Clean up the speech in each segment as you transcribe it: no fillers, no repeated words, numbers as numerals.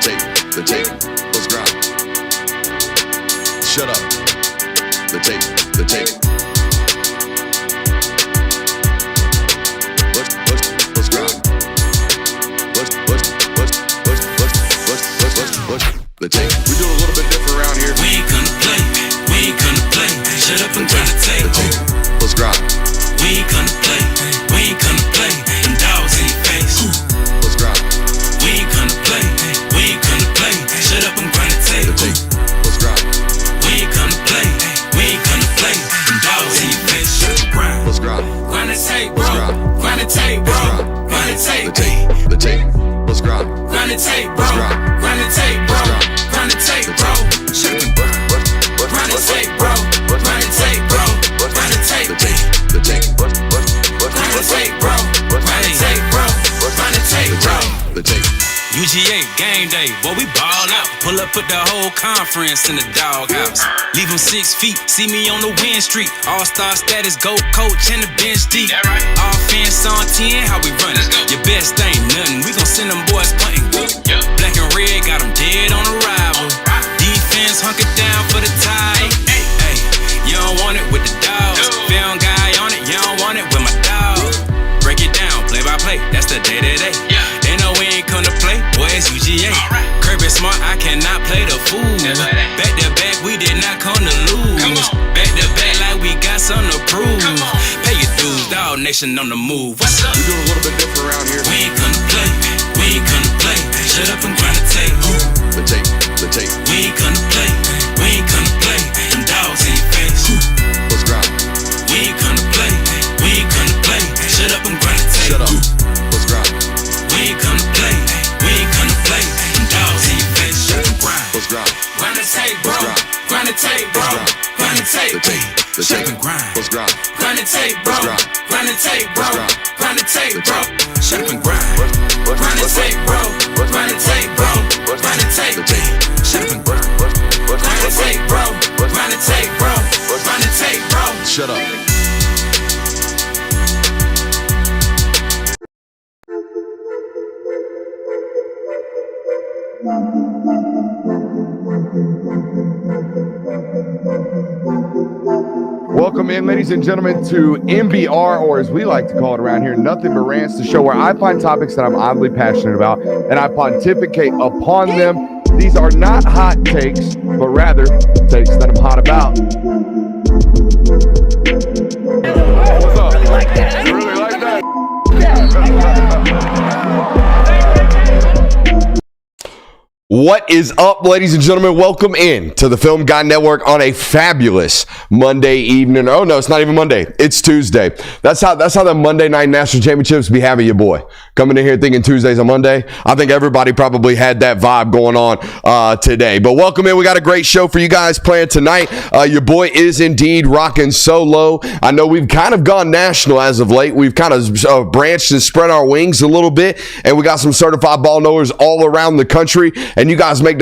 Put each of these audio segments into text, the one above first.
the tape, let's grind. Shut up. The tape. Let's grind. The tape. We do it a little bit different around here. We ain't gonna play. Shut up and grind the tape. Let's grind. We ain't gonna play. Them dogs in your face. Let's grind. We ain't gonna play. Shut up and grind the tape. Let's grind. We ain't gonna play. Them dogs in your face. Shut up and grind. Let's grind. Grind the tape, bro. Grind the tape, bro. Grind the tape. The tape. Let's grind. Grind the tape, bro. Grind the tape, bro. Grind the tape, bro. Shut up and grind. Grind the tape, bro. Grind the tape, bro. Grind the tape. The tape. Grind the tape, bro. Grind the tape, bro. Grind the tape, bro. The tape. UGA game day, boy, we ball out. Pull up, put the whole conference in the doghouse. Leave them 6 feet, see me on the win streak. All-star status, go coach, and the bench deep. Offense on 10, how we run it? Your best ain't nothing, we gon' send them boys punting. Black and red, got them dead on arrival. Defense hunkered down for the tie. Hey, you don't want it with the dogs. Film guy on it, you don't want it with my dog. Break it down, play by play, that's the day-to-day. They know we ain't come to play, boy, it's UGA. Kirby smart, I cannot play the fool. Back to back, we did not come to lose. Back to back, like we got something to prove. Pay your dues, dog nation on the move. What's up? We do it a little bit different around here. We ain't gonna play. Shut up and grind the tape. The tape. We ain't gonna play. Them dogs in your face. Let's grind. We ain't gonna play. Shut up and grind the tape. Shut up. Let's grind. We ain't gonna play. Them dogs in your face. Shut up and grind. Let's grind. Grind the tape, bro. Grind the tape, bro. Grind the tape. The Shut up tape. and grind. Let's grind. Grind the tape, bro. Grind the tape, bro. Grind the tape, bro. Shut up and grind. Grind the tape, bro. Grind the tape, bro. Grind the tape. Shut up and grind. Grind the tape, bro. Grind the tape, bro. Grind the tape, bro. Shut up. Welcome in, ladies and gentlemen, to MBR, or as we like to call it around here, Nothing But Rants, the show where I find topics that I'm oddly passionate about and I pontificate upon them. These are not hot takes, but rather takes that I'm hot about. What's up? You really like that? What is up, ladies and gentlemen? Welcome in to the Film Guy Network on a fabulous Monday evening. Oh no, it's not even Monday. It's Tuesday. That's how the Monday Night National Championships be having you, boy. Coming in here thinking Tuesday's a Monday. I think everybody probably had that vibe going on today. But welcome in. We got a great show for you guys planned tonight. Your boy is indeed rocking solo. I know we've kind of gone national as of late. We've kind of branched and spread our wings a little bit, and we got some certified ball knowers all around the country. And you guys like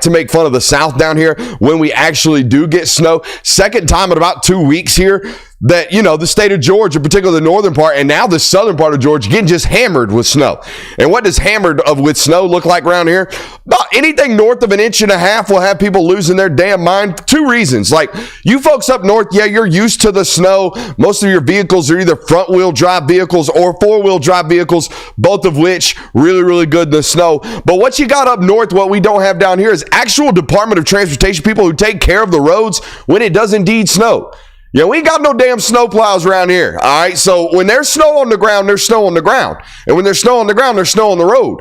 to make fun of the South down here when we actually do get snow. Second time in about 2 weeks here that, you know, the state of Georgia, particularly the northern part, and now the southern part of Georgia, getting just hammered with snow. And what does hammered with snow look like around here? About anything north of 1.5 inches will have people losing their damn mind. 2 reasons. Like, you folks up north, yeah, you're used to the snow. Most of your vehicles are either front-wheel drive vehicles or four-wheel drive vehicles, both of which really, really good in the snow. But what you got up north, what we don't have down here, is actual Department of Transportation people who take care of the roads when it does indeed snow. Yeah, we ain't got no damn snow plows around here, all right? So when there's snow on the ground, there's snow on the ground. And when there's snow on the ground, there's snow on the road.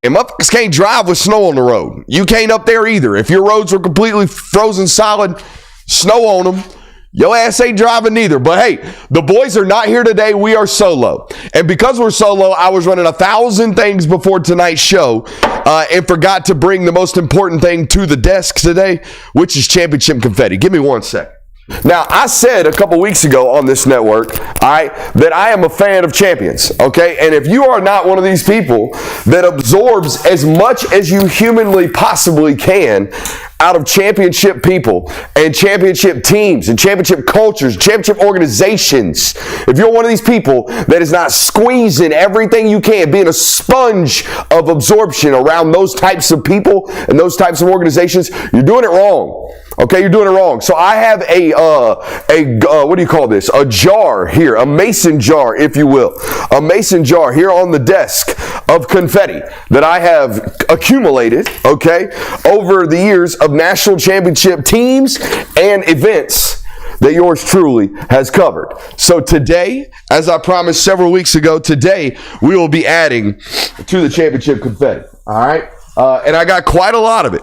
And motherfuckers can't drive with snow on the road. You can't up there either. If your roads were completely frozen solid, snow on them, your ass ain't driving neither. But hey, the boys are not here today. We are solo. And because we're solo, I was running 1,000 things before tonight's show and forgot to bring the most important thing to the desk today, which is championship confetti. Give me 1 sec. Now, I said a couple weeks ago on this network, all right, that I am a fan of champions, okay? And if you are not one of these people that absorbs as much as you humanly possibly can out of championship people and championship teams and championship cultures, championship organizations, if you're one of these people that is not squeezing everything you can, being a sponge of absorption around those types of people and those types of organizations, you're doing it wrong. Okay, you're doing it wrong. So I have what do you call this? A jar here, a mason jar, if you will. A mason jar here on the desk of confetti that I have accumulated, okay, over the years of national championship teams and events that yours truly has covered. So today, as I promised several weeks ago, today we will be adding to the championship confetti, all right? And I got quite a lot of it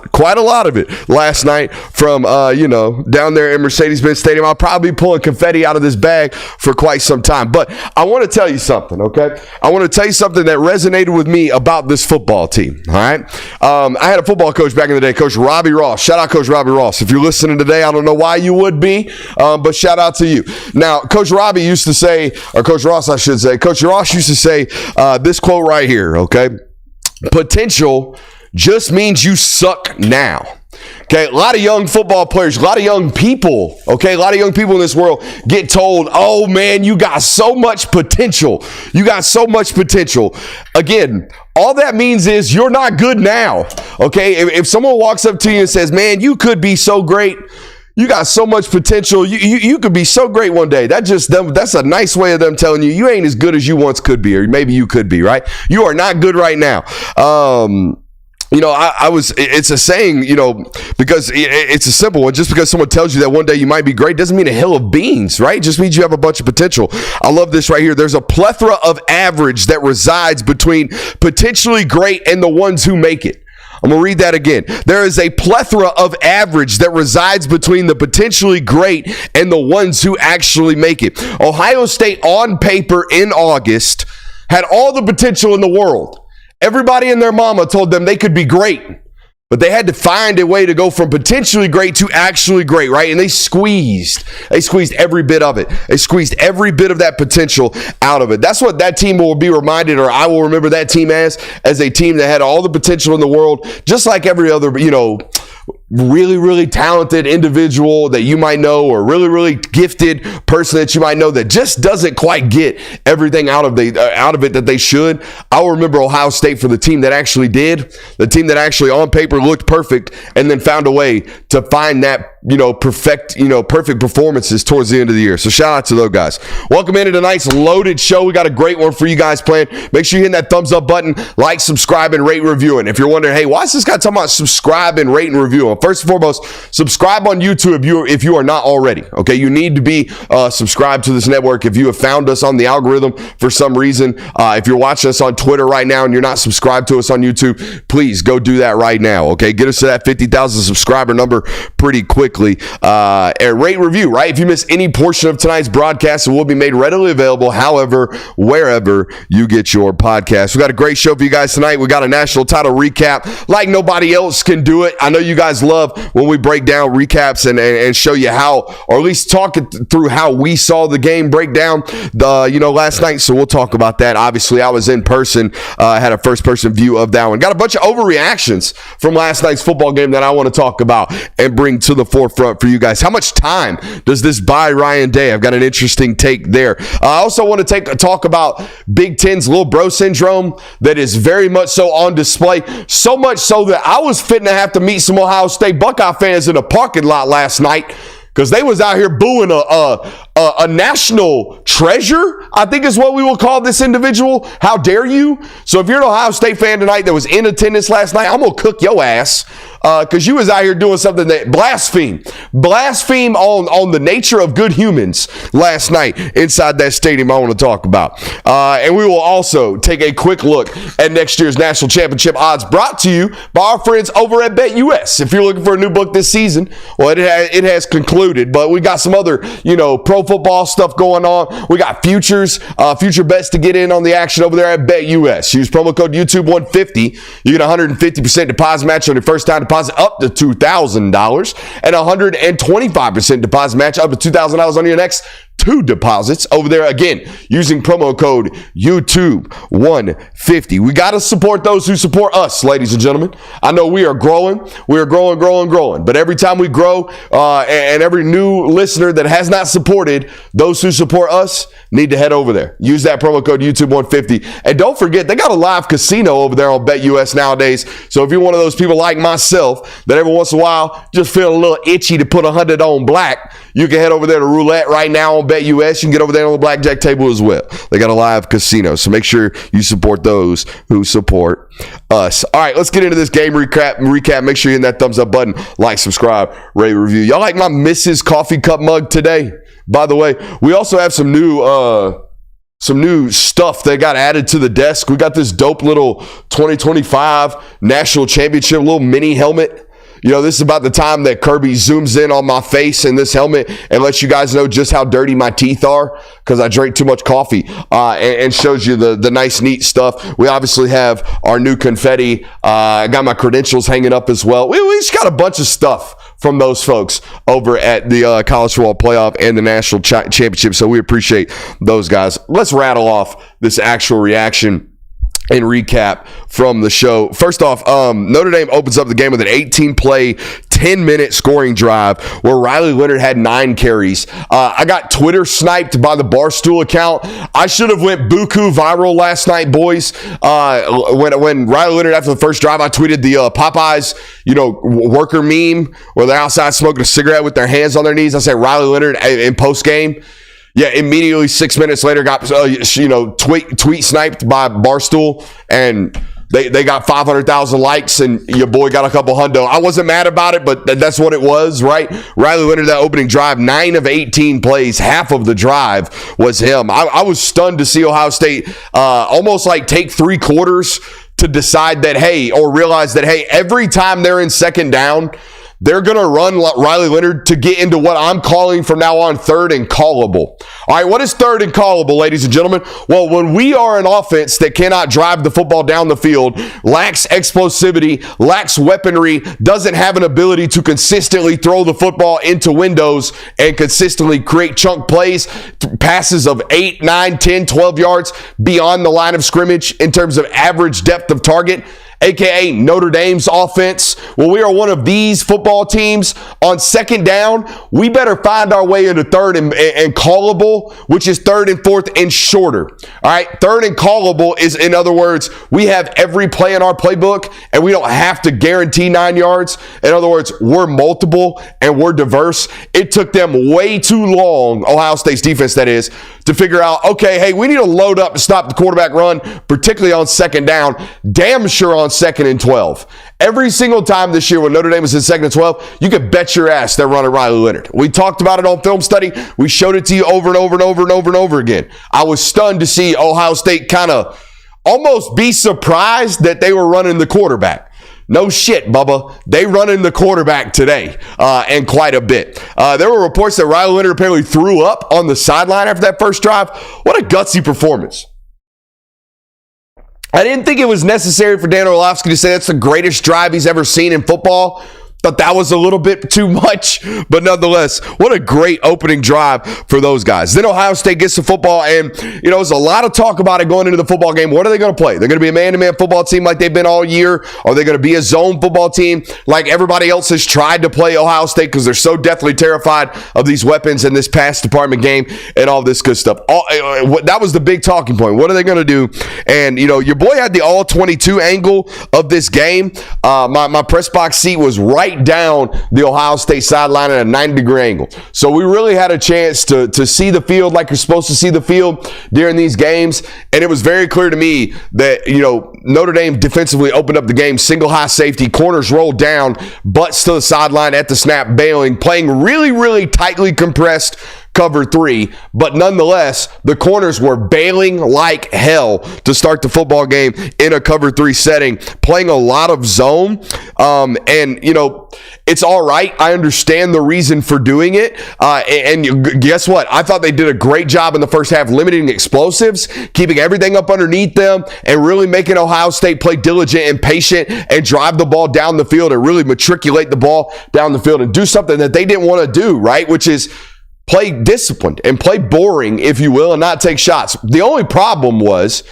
last night from, down there in Mercedes-Benz Stadium. I'll probably be pulling confetti out of this bag for quite some time. But I want to tell you something, okay? I want to tell you something that resonated with me about this football team, all right? I had a football coach back in the day, Coach Robbie Ross. Shout out Coach Robbie Ross. If you're listening today, I don't know why you would be, but shout out to you. Now, Coach Robbie used to say, or Coach Ross, I should say, Coach Ross used to say this quote right here, okay? Potential just means you suck now. Okay, a lot of young football players, a lot of young people, okay, a lot of young people in this world get told, oh man, you got so much potential. You got so much potential. Again, all that means is you're not good now. Okay, if someone walks up to you and says, man, you could be so great. You got so much potential. You could be so great one day. That's a nice way of them telling you you ain't as good as you once could be, or maybe you could be, right? You are not good right now. It's a saying, because it's a simple one. Just because someone tells you that one day you might be great doesn't mean a hill of beans, right? It just means you have a bunch of potential. I love this right here. There's a plethora of average that resides between potentially great and the ones who make it. I'm going to read that again. There is a plethora of average that resides between the potentially great and the ones who actually make it. Ohio State on paper in August had all the potential in the world. Everybody and their mama told them they could be great, but they had to find a way to go from potentially great to actually great, right? And they squeezed every bit of it. They squeezed every bit of that potential out of it. That's what that team will be reminded, or I will remember that team as a team that had all the potential in the world, just like every other, really, really talented individual that you might know, or really, really gifted person that you might know that just doesn't quite get everything out of it that they should. I'll remember Ohio State for the team that actually did, the team that actually on paper looked perfect and then found a way to find that, perfect performances towards the end of the year. So shout out to those guys. Welcome into tonight's loaded show. We got a great one for you guys planned. Make sure you hit that thumbs up button, like, subscribe, and rate, review. And if you're wondering, hey, why is this guy talking about subscribe and rate and review? First and foremost, subscribe on YouTube if you are not already. Okay, you need to be subscribed to this network. If you have found us on the algorithm for some reason, if you're watching us on Twitter right now and you're not subscribed to us on YouTube, please go do that right now. Okay, get us to that 50,000 subscriber number pretty quickly. And rate, review, right? If you miss any portion of tonight's broadcast, it will be made readily available, however, wherever you get your podcast. We got a great show for you guys tonight. We got a national title recap like nobody else can do it. I know you guys love when we break down recaps and show you how, or at least talk it through how we saw the game break down last night. So we'll talk about that. Obviously, I was in person, had a first-person view of that one. Got a bunch of overreactions from last night's football game that I want to talk about and bring to the forefront for you guys. How much time does this buy Ryan Day? I've got an interesting take there. I also want to talk about Big Ten's little bro syndrome that is very much so on display. So much so that I was fitting to have to meet some Ohio State Buckeye fans in a parking lot last night because they was out here booing a national treasure, I think is what we will call this individual. How dare you? So if you're an Ohio State fan tonight that was in attendance last night, I'm going to cook your ass because you was out here doing something that blaspheme on the nature of good humans last night inside that stadium I want to talk about. And we will also take a quick look at next year's national championship odds brought to you by our friends over at BetUS. If you're looking for a new book this season, well, it has concluded, but we got some other, pro football stuff going on. We got future bets to get in on the action over there at BetUS. Use promo code YouTube150. You get 150% deposit match on your first time deposit up to $2,000 and 125% deposit match up to $2,000 on your next 2 deposits over there. Again, using promo code YouTube150. 150. We got to support those who support us, ladies and gentlemen. I know we are growing. We are growing. But every time we grow, and every new listener that has not supported those who support us need to head over there. Use that promo code YouTube150. And don't forget, they got a live casino over there on BetUS nowadays. So if you're one of those people like myself that every once in a while just feel a little itchy to put 100 on black, you can head over there to roulette right now on BetUS. You can get over there on the blackjack table as well. They got a live casino. So make sure you support those who support us. All right, let's get into this game recap. Make sure you hit that thumbs up button, like, subscribe, rate, review. Y'all like my Mrs. Coffee Cup mug today? By the way, we also have some new stuff that got added to the desk. We got this dope little 2025 national championship little mini helmet. You know, this is about the time that Kirby zooms in on my face in this helmet and lets you guys know just how dirty my teeth are because I drank too much coffee, and shows you the nice, neat stuff. We obviously have our new confetti. I got my credentials hanging up as well. We just got a bunch of stuff from those folks over at the College Football Playoff and the National Championship, so we appreciate those guys. Let's rattle off this actual reaction and recap from the show. First off, Notre Dame opens up the game with an 18-play, 10-minute scoring drive where Riley Leonard had 9 carries. I got Twitter sniped by the Barstool account. I should have went buku viral last night, boys. When Riley Leonard, after the first drive, I tweeted the Popeyes, worker meme where they're outside smoking a cigarette with their hands on their knees. I said Riley Leonard in post game. Yeah, immediately 6 minutes later got tweet sniped by Barstool, and they got 500,000 likes, and your boy got a couple hundo. I wasn't mad about it, but that's what it was, right? Riley Leonard, that opening drive, 9 of 18 plays, half of the drive was him. I was stunned to see Ohio State almost like take 3 quarters to decide that, realize that, every time they're in second down, they're going to run Riley Leonard to get into what I'm calling from now on third and callable. All right, what is third and callable, ladies and gentlemen? Well, when we are an offense that cannot drive the football down the field, lacks explosivity, lacks weaponry, doesn't have an ability to consistently throw the football into windows and consistently create chunk plays, passes of 8, 9, 10, 12 yards beyond the line of scrimmage in terms of average depth of target, aka Notre Dame's offense. Well, we are one of these football teams. On second down, we better find our way into third and callable, which is third and fourth and shorter. All right, third and callable is, in other words, we have every play in our playbook and we don't have to guarantee 9 yards. In other words, we're multiple and we're diverse. It took them way too long, Ohio State's defense that is, to figure out, we need to load up to stop the quarterback run, particularly on second down. Damn sure on second and 12. Every single time this year when Notre Dame was in second and 12, you could bet your ass they're running Riley Leonard. We talked about it on film study. We showed it to you over and over again. I was stunned to see Ohio State kind of almost be surprised that they were running the quarterback. No shit, Bubba. They running the quarterback today, and quite a bit. There were reports that Riley Leonard apparently threw up on the sideline after that first drive. What a gutsy performance. I didn't think it was necessary for Dan Orlovsky to say that's the greatest drive he's ever seen in football. Thought that was a little bit too much, but nonetheless, what a great opening drive for those guys. Then Ohio State gets the football, and there's a lot of talk about it going into the football game. What are they going to play? They're going to be a man-to-man football team like they've been all year. Are they going to be a zone football team like everybody else has tried to play Ohio State because they're so deathly terrified of these weapons in this pass department game and all this good stuff? That was the big talking point. What are they going to do? And your boy had the all-22 angle of this game. My press box seat was right down the Ohio State sideline at a 90-degree angle. So we really had a chance to see the field like you're supposed to see the field during these games. And it was very clear to me that, Notre Dame defensively opened up the game, single high safety, corners rolled down, butts to the sideline at the snap, bailing, playing really, really tightly compressed cover 3, but nonetheless, the corners were bailing like hell to start the football game in a cover 3 setting, playing a lot of zone. And it's all right. I understand the reason for doing it. And guess what? I thought they did a great job in the first half limiting explosives, keeping everything up underneath them, and really making Ohio State play diligent and patient and drive the ball down the field and really matriculate the ball down the field and do something that they didn't want to do, right? Which is play disciplined and play boring, if you will, and not take shots. The only problem was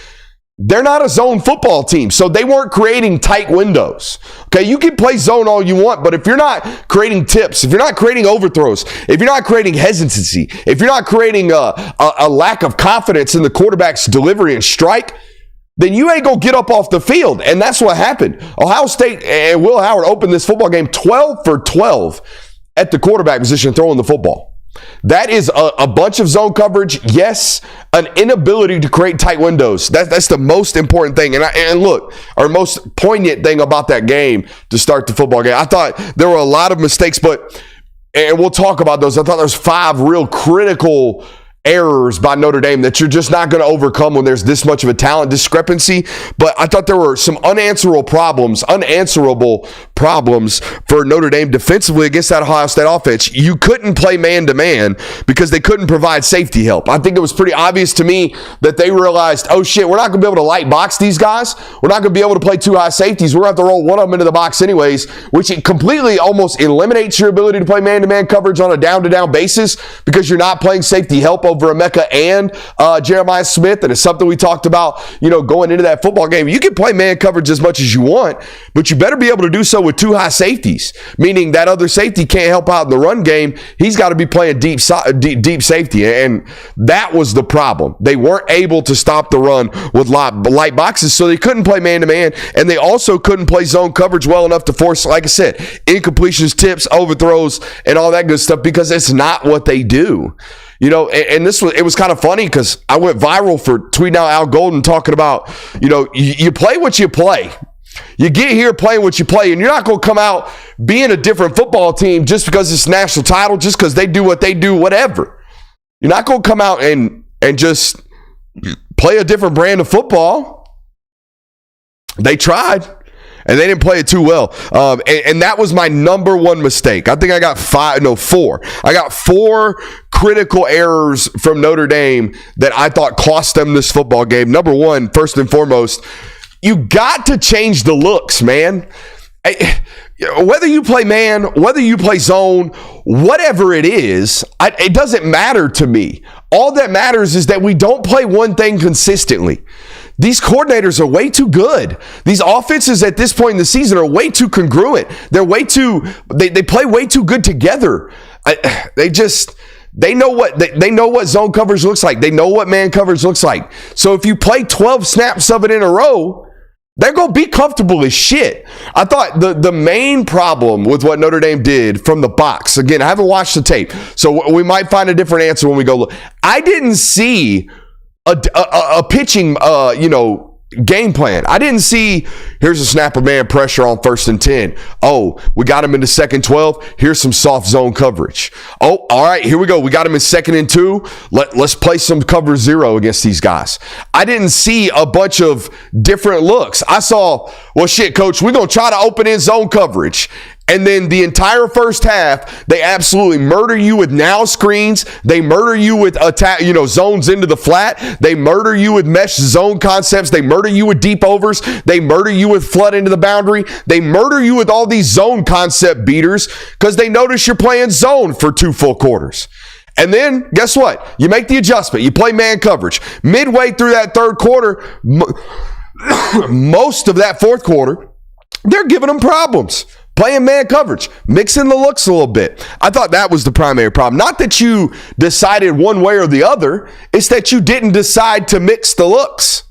they're not a zone football team, so they weren't creating tight windows. Okay, you can play zone all you want, but if you're not creating tips, if you're not creating overthrows, if you're not creating hesitancy, if you're not creating a lack of confidence in the quarterback's delivery and strike, then you ain't going to get up off the field. And that's what happened. Ohio State and Will Howard opened this football game 12 for 12 at the quarterback position throwing the football. That is a bunch of zone coverage. Yes, an inability to create tight windows. That's the most important thing. And look, our most poignant thing about that game to start the football game. I thought there were a lot of mistakes, and we'll talk about those. I thought there's 5 real critical errors by Notre Dame that you're just not going to overcome when there's this much of a talent discrepancy. But I thought there were some unanswerable problems for Notre Dame defensively against that Ohio State offense. You couldn't play man-to-man because they couldn't provide safety help. I think it was pretty obvious to me that they realized, oh shit, we're not going to be able to light box these guys. We're not going to be able to play 2 high safeties. We're going to have to roll one of them into the box anyways, which it completely almost eliminates your ability to play man-to-man coverage on a down-to-down basis because you're not playing safety help over Emeka and Jeremiah Smith. And it's something we talked about, going into that football game. You can play man coverage as much as you want, but you better be able to do so with 2 high safeties, meaning that other safety can't help out in the run game. He's got to be playing deep safety. And that was the problem. They weren't able to stop the run with light boxes, so they couldn't play man-to-man, and they also couldn't play zone coverage well enough to force, like I said, incompletions, tips, overthrows, and all that good stuff because it's not what they do. And it was kind of funny because I went viral for tweeting out Al Golden talking about, you play what you play. You get here playing what you play, and you're not going to come out being a different football team just because it's a national title, just because they do what they do, whatever. You're not going to come out and just play a different brand of football. They tried. And they didn't play it too well. And that was my number one mistake. I think I got 4. I got 4 critical errors from Notre Dame that I thought cost them this football game. Number one, first and foremost, you got to change the looks, man. Whether you play man, whether you play zone, whatever it is, it doesn't matter to me. All that matters is that we don't play one thing consistently. These coordinators are way too good. These offenses at this point in the season are way too congruent. They're they play way too good together. They know what zone coverage looks like. They know what man coverage looks like. So if you play 12 snaps of it in a row, they're going to be comfortable as shit. I thought the main problem with what Notre Dame did from the box, again, I haven't watched the tape, so we might find a different answer when we go look. I didn't see a pitching, game plan. I didn't see, here's a snap of man pressure on 1st and 10. Oh, we got him in the 2nd 12. Here's some soft zone coverage. Oh, all right, here we go. We got him in 2nd and 2. Let's play some cover 0 against these guys. I didn't see a bunch of different looks. I saw, well, shit, coach, we're going to try to open in zone coverage. And then the entire first half, they absolutely murder you with now screens. They murder you with attack, zones into the flat. They murder you with mesh zone concepts. They murder you with deep overs. They murder you with flood into the boundary. They murder you with all these zone concept beaters because they notice you're playing zone for 2 full quarters. And then, guess what? You make the adjustment. You play man coverage. Midway through that 3rd quarter, most of that 4th quarter, they're giving them problems. Playing man coverage, mixing the looks a little bit. I thought that was the primary problem. Not that you decided one way or the other. It's that you didn't decide to mix the looks.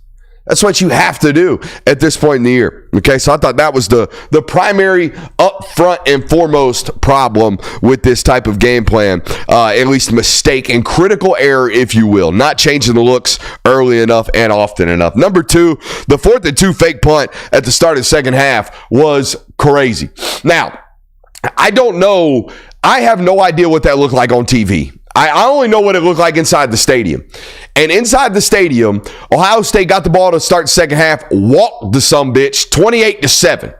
That's what you have to do at this point in the year. Okay, so I thought that was the primary up front and foremost problem with this type of game plan, at least mistake and critical error, if you will. Not changing the looks early enough and often enough. Number 2, the 4th and 2 fake punt at the start of the 2nd half was crazy. Now, I don't know. I have no idea what that looked like on TV. I only know what it looked like inside the stadium. And inside the stadium, Ohio State got the ball to start the 2nd half, walked the sumbitch 28-7.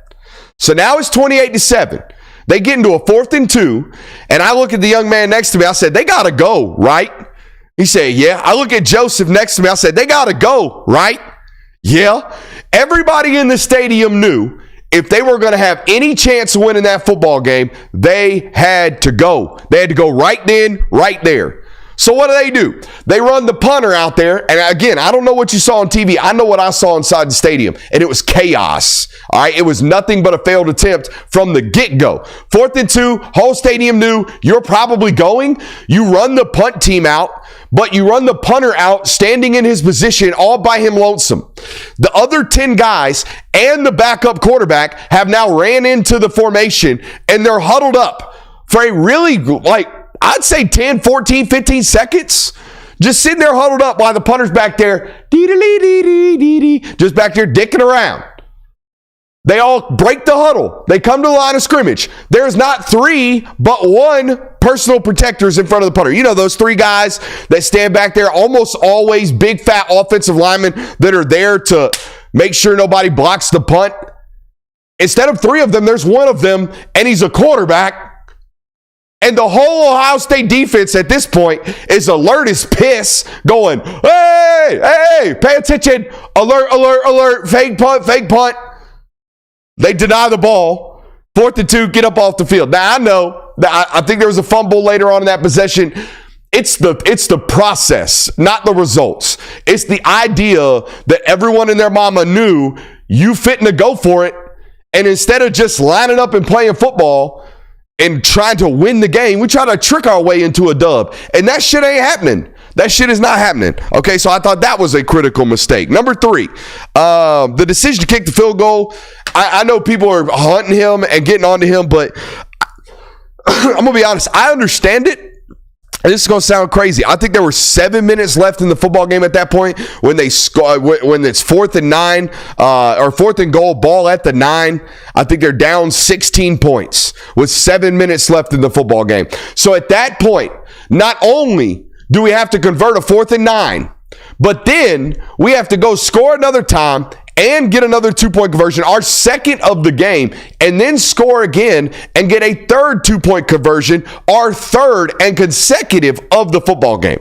So now it's 28-7. They get into a 4th and 2, and I look at the young man next to me. I said, they got to go, right? He said, yeah. I look at Joseph next to me. I said, they got to go, right? Yeah. Everybody in the stadium knew if they were going to have any chance of winning that football game, they had to go. They had to go right then, right there. So what do? They run the punter out there. And again, I don't know what you saw on TV. I know what I saw inside the stadium. And it was chaos. All right. It was nothing but a failed attempt from the get-go. 4th and 2, whole stadium knew you're probably going. You run the punt team out, but you run the punter out standing in his position all by him lonesome. The other 10 guys and the backup quarterback have now ran into the formation and they're huddled up for a really, I'd say 10, 14, 15 seconds. Just sitting there huddled up while the punter's back there, just back there dicking around. They all break the huddle. They come to the line of scrimmage. There's not 3, but 1 personal protectors in front of the punter. You know, those 3 guys that stand back there, almost always big, fat offensive linemen that are there to make sure nobody blocks the punt. Instead of 3 of them, there's 1 of them, and he's a quarterback. And the whole Ohio State defense at this point is alert as piss, going, hey, pay attention, alert, fake punt. They deny the ball. 4th and 2, get up off the field. Now, I know that I think there was a fumble later on in that possession. It's the process, not the results. It's the idea that everyone and their mama knew you fitting to go for it. And instead of just lining up and playing football and trying to win the game, we try to trick our way into a dub. And that shit ain't happening. That shit is not happening. Okay, so I thought that was a critical mistake. Number 3, the decision to kick the field goal. I know people are hunting him and getting onto him, but I'm going to be honest. I understand it. And this is going to sound crazy. I think there were 7 minutes left in the football game at that point when they score, when it's 4th and 9 or 4th and goal, ball at the 9. I think they're down 16 points with 7 minutes left in the football game. So at that point, not only do we have to convert a 4th and 9, but then we have to go score another time and get another 2-point conversion, our second of the game, and then score again and get a third 2-point conversion, our third and consecutive of the football game.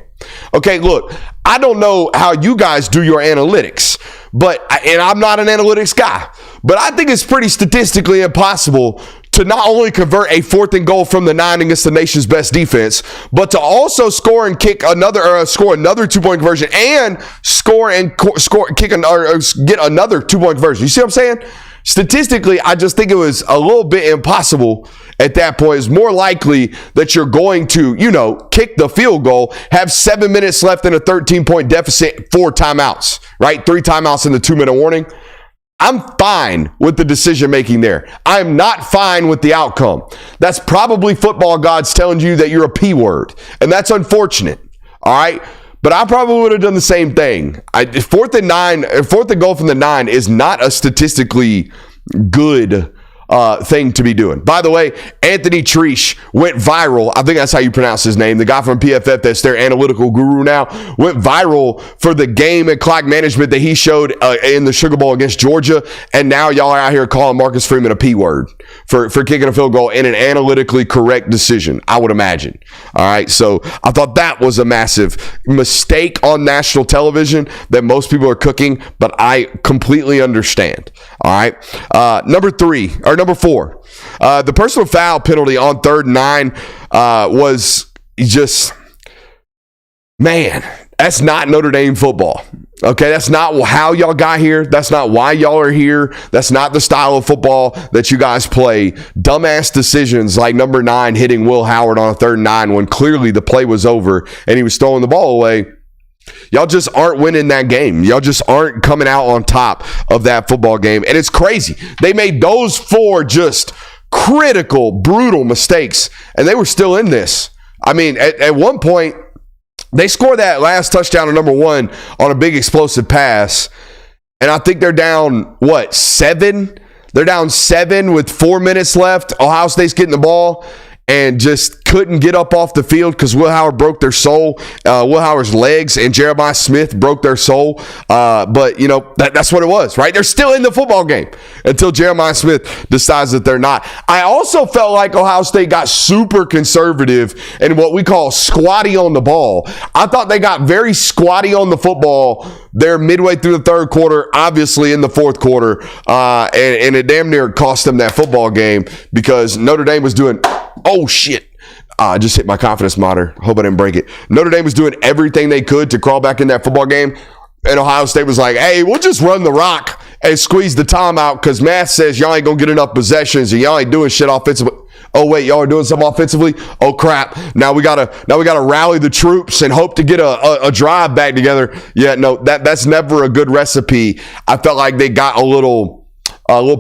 Okay, look, I don't know how you guys do your analytics, and I'm not an analytics guy, but I think it's pretty statistically impossible to not only convert a 4th and goal from the 9 against the nation's best defense, but to also score and kick another, score another 2-point conversion and get another 2-point conversion. You see what I'm saying? Statistically, I just think it was a little bit impossible at that point. It's more likely that you're going to, kick the field goal, have 7 minutes left in a 13-point deficit, 4 timeouts, right? 3 timeouts in the 2-minute warning. I'm fine with the decision making there. I'm not fine with the outcome. That's probably football gods telling you that you're a P word, and that's unfortunate. All right, but I probably would have done the same thing. 4th and goal from the 9 is not a statistically good thing to be doing. By the way, Anthony Treesh went viral. I think that's how you pronounce his name. The guy from PFF that's their analytical guru now went viral for the game and clock management that he showed in the Sugar Bowl against Georgia. And now y'all are out here calling Marcus Freeman a P word for kicking a field goal in an analytically correct decision, I would imagine. All right. So I thought that was a massive mistake on national television that most people are cooking, but I completely understand. All right. Number 4, the personal foul penalty on 3rd and 9 was just, man, that's not Notre Dame football. Okay, that's not how y'all got here. That's not why y'all are here. That's not the style of football that you guys play. Dumbass decisions like number 9 hitting Will Howard on a 3rd and 9 when clearly the play was over and he was throwing the ball away. Y'all just aren't winning that game. Y'all just aren't coming out on top of that football game. And it's crazy. They made those 4 just critical, brutal mistakes, and they were still in this. I mean, at one point, they scored that last touchdown to number 1 on a big explosive pass, and I think they're down, 7? They're down 7 with 4 minutes left. Ohio State's getting the ball and just couldn't get up off the field because Will Howard broke their soul. Will Howard's legs and Jeremiah Smith broke their soul. But, that's what it was, right? They're still in the football game until Jeremiah Smith decides that they're not. I also felt like Ohio State got super conservative and what we call squatty on the ball. I thought they got very squatty on the football there midway through the 3rd quarter, obviously in the 4th quarter. And it damn near cost them that football game because Notre Dame was doing, oh shit, I just hit my confidence monitor. Hope I didn't break it. Notre Dame was doing everything they could to crawl back in that football game. And Ohio State was like, hey, we'll just run the rock and squeeze the timeout because math says y'all ain't going to get enough possessions and y'all ain't doing shit offensively. Oh, wait, y'all are doing something offensively? Oh, crap. Now we gotta rally the troops and hope to get a drive back together. Yeah, no, that's never a good recipe. I felt like they got a little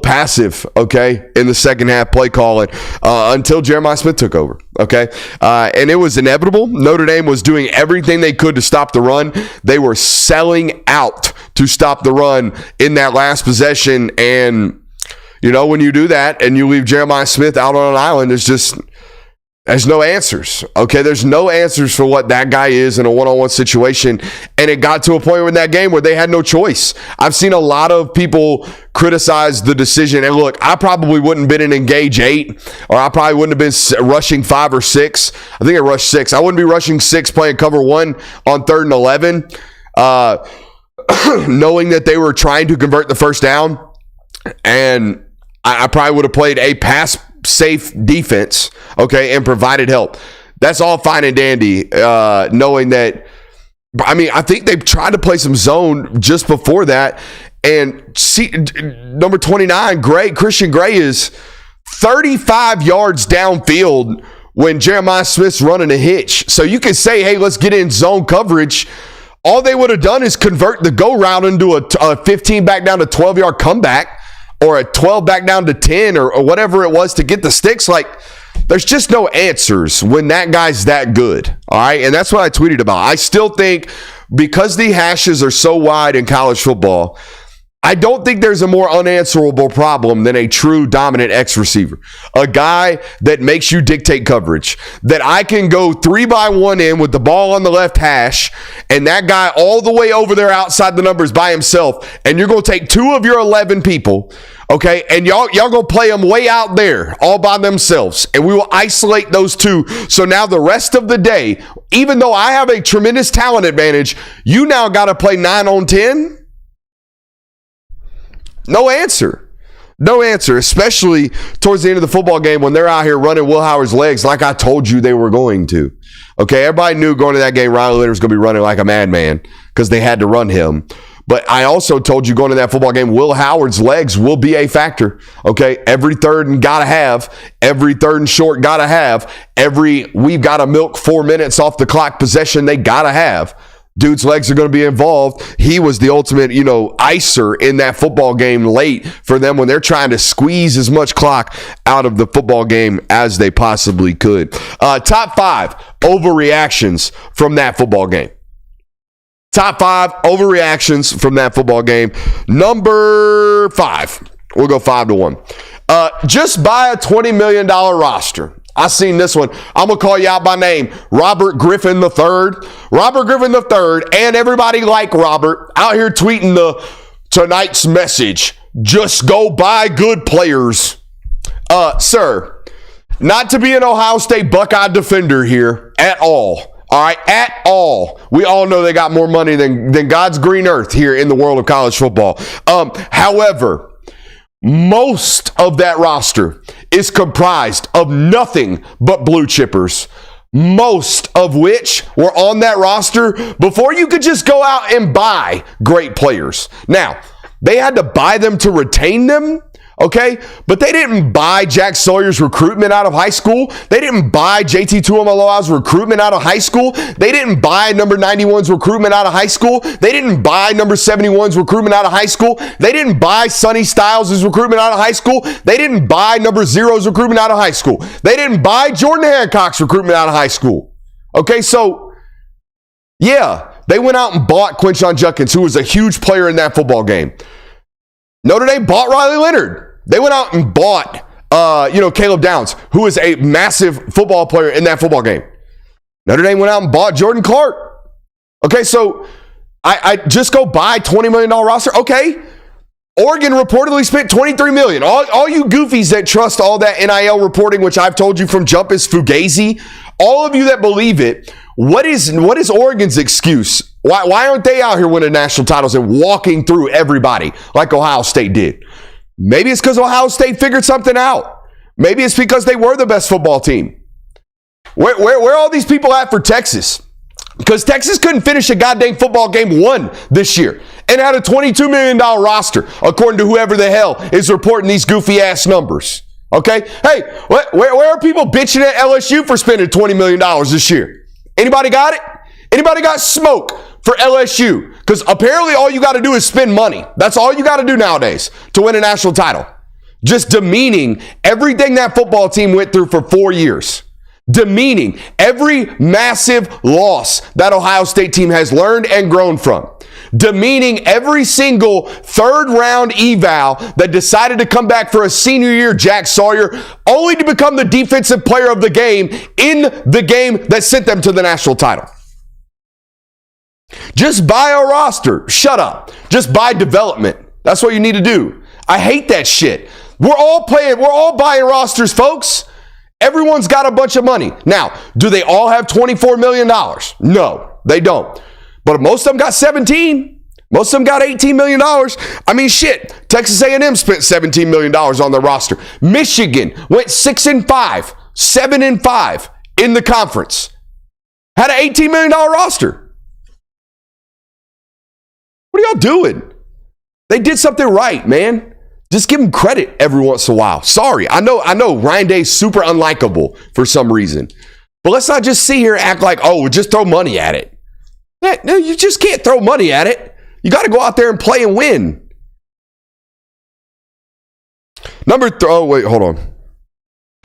passive, okay, in the second half play calling until Jeremiah Smith took over, okay? And it was inevitable. Notre Dame was doing everything they could to stop the run. They were selling out to stop the run in that last possession. And, you know, when you do that and you leave Jeremiah Smith out on an island, there's no answers, okay? There's no answers for what that guy is in a one-on-one situation. And it got to a point in that game where they had no choice. I've seen a lot of people criticize the decision. And look, I probably wouldn't have been in engage 8, or I probably wouldn't have been rushing 5 or 6. I think I rushed 6. I wouldn't be rushing 6 playing cover 1 on 3rd and 11, knowing that they were trying to convert the first down. And I probably would have played a pass safe defense, okay, and provided help. That's all fine and dandy, knowing that. I mean, I think they tried to play some zone just before that, and number 29, Christian Gray is 35 yards downfield when Jeremiah Smith's running a hitch. So you can say, hey, let's get in zone coverage. All they would have done is convert the go route into a 15 back down to 12-yard comeback, or a 12 back down to 10 or whatever it was to get the sticks. Like, there's just no answers when that guy's that good. All right. And that's what I tweeted about. I still think because the hashes are so wide in college football, I don't think there's a more unanswerable problem than a true dominant X receiver. A guy that makes you dictate coverage. That I can go 3-by-1 in with the ball on the left hash, and that guy all the way over there outside the numbers by himself, and you're going to take 2 of your 11 people, okay, and y'all going to play them way out there all by themselves, and we will isolate those 2. So now the rest of the day, even though I have a tremendous talent advantage, you now got to play 9 on 10? No answer. No answer, especially towards the end of the football game when they're out here running Will Howard's legs like I told you they were going to. Okay, everybody knew going to that game Riley Leonard was going to be running like a madman because they had to run him. But I also told you going to that football game, Will Howard's legs will be a factor. Okay, every third and gotta have, every third and short gotta have, we've got to milk 4 minutes off the clock possession they gotta have. Dude's legs are going to be involved. He was the ultimate, icer in that football game late for them when they're trying to squeeze as much clock out of the football game as they possibly could. Top 5 overreactions from that football game. Top 5 overreactions from that football game. Number 5. We'll go 5-1. Just buy a $20 million roster. I seen this one. I'm going to call you out by name. Robert Griffin III. Robert Griffin III and everybody like Robert out here tweeting tonight's message. Just go buy good players. Sir, not to be an Ohio State Buckeye defender here at all. All right, at all. We all know they got more money than God's green earth here in the world of college football. However, most of that roster is comprised of nothing but blue chippers, most of which were on that roster before you could just go out and buy great players. Now, they had to buy them to retain them, okay? But they didn't buy Jack Sawyer's recruitment out of high school. They didn't buy JT Tuimoloau's recruitment out of high school. They didn't buy number 91's recruitment out of high school. They didn't buy number 71's recruitment out of high school. They didn't buy Sonny Styles' recruitment out of high school. They didn't buy number 0's recruitment out of high school. They didn't buy Jordan Hancock's recruitment out of high school. Okay, so, yeah, they went out and bought Quinshon Judkins, who was a huge player in that football game. Notre Dame bought Riley Leonard. They went out and bought, Caleb Downs, who is a massive football player in that football game. Notre Dame went out and bought Jordan Clark. Okay, so I just go buy $20 million roster. Okay, Oregon reportedly spent $23 million. All you goofies that trust all that NIL reporting, which I've told you from jump is fugazi, all of you that believe it, what is Oregon's excuse? Why aren't they out here winning national titles and walking through everybody like Ohio State did? Maybe it's because Ohio State figured something out. Maybe it's because they were the best football team. Where are all these people at for Texas? Because Texas couldn't finish a goddamn football game one this year and had a $22 million roster, according to whoever the hell is reporting these goofy ass numbers. Okay? Hey, where are people bitching at LSU for spending $20 million this year? Anybody got it? Anybody got smoke for LSU? Because apparently all you got to do is spend money. That's all you got to do nowadays to win a national title. Just demeaning everything that football team went through for 4 years. Demeaning every massive loss that Ohio State team has learned and grown from. Demeaning every single third-round eval that decided to come back for a senior year, Jack Sawyer, only to become the defensive player of the game in the game that sent them to the national title. Just buy a roster. Shut up. Just buy development. That's what you need to do. I hate that shit. We're all buying rosters, folks. Everyone's got a bunch of money. Now, do they all have $24 million? No, they don't. But most of them got 17. Most of them got $18 million. I mean, shit. Texas A&M spent $17 million on their roster. Michigan went 6-5, 7-5 in the conference. Had an $18 million roster. What are y'all doing? They did something right, man. Just give him credit every once in a while. Sorry, I know Ryan Day's super unlikable for some reason. But let's not just sit here and act like, oh, just throw money at it. No, you just can't throw money at it. You got to go out there and play and win. Oh, wait, hold on.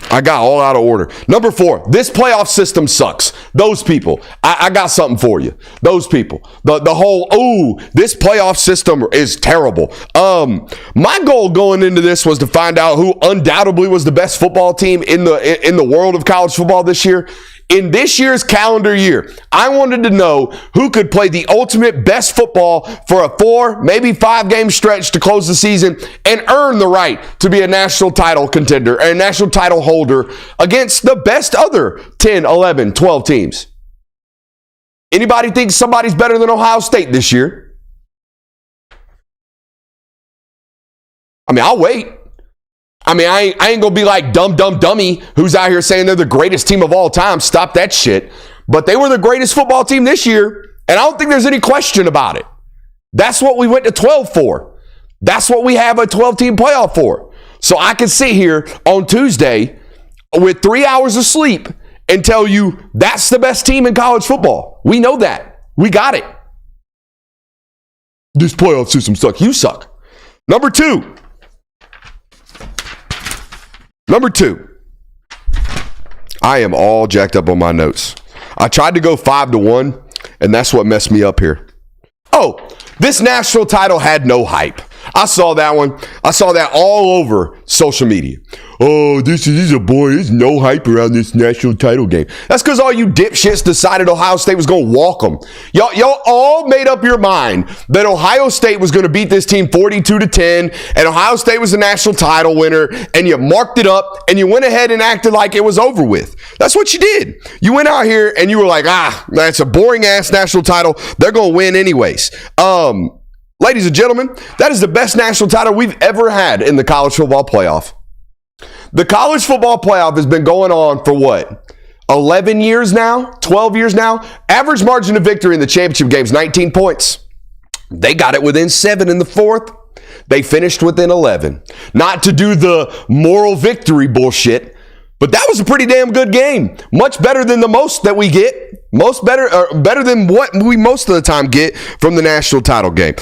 I got all out of order. Number 4, this playoff system sucks. Those people. I got something for you. Those people. The whole, this playoff system is terrible. My goal going into this was to find out who undoubtedly was the best football team in the world of college football this year. In this year's calendar year, I wanted to know who could play the ultimate best football for a 4, maybe 5 game stretch to close the season and earn the right to be a national title contender and a national title holder against the best other 10, 11, 12 teams. Anybody think somebody's better than Ohio State this year? I mean, I'll wait. I mean, I ain't going to be like dummy who's out here saying they're the greatest team of all time. Stop that shit. But they were the greatest football team this year, and I don't think there's any question about it. That's what we went to 12 for. That's what we have a 12-team playoff for. So I can sit here on Tuesday with 3 hours of sleep and tell you that's the best team in college football. We know that. We got it. This playoff system sucks. You suck. Number two, I am all jacked up on my notes. I tried to go 5-1, and that's what messed me up here. Oh, this national title had no hype. I saw that one. I saw that all over social media. Oh, this is a boy. There's no hype around this national title game. That's because all you dipshits decided Ohio State was going to walk them. Y'all all made up your mind that Ohio State was going to beat this team 42-10, and Ohio State was the national title winner, and you marked it up, and you went ahead and acted like it was over with. That's what you did. You went out here, and you were like, that's a boring-ass national title. They're going to win anyways. Ladies and gentlemen, that is the best national title we've ever had in the college football playoff. The college football playoff has been going on for what? 11 years now? 12 years now? Average margin of victory in the championship game is 19 points. They got it within 7 in the fourth. They finished within 11. Not to do the moral victory bullshit, but that was a pretty damn good game. Much better than the most that we get. Better than what we most of the time get from the national title game.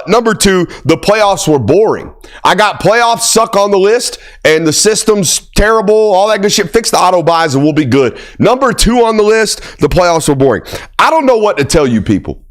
Number 2, the playoffs were boring. I got playoffs suck on the list, and the system's terrible, all that good shit. Fix the auto buys and we'll be good. Number 2 on the list, the playoffs were boring. I don't know what to tell you people.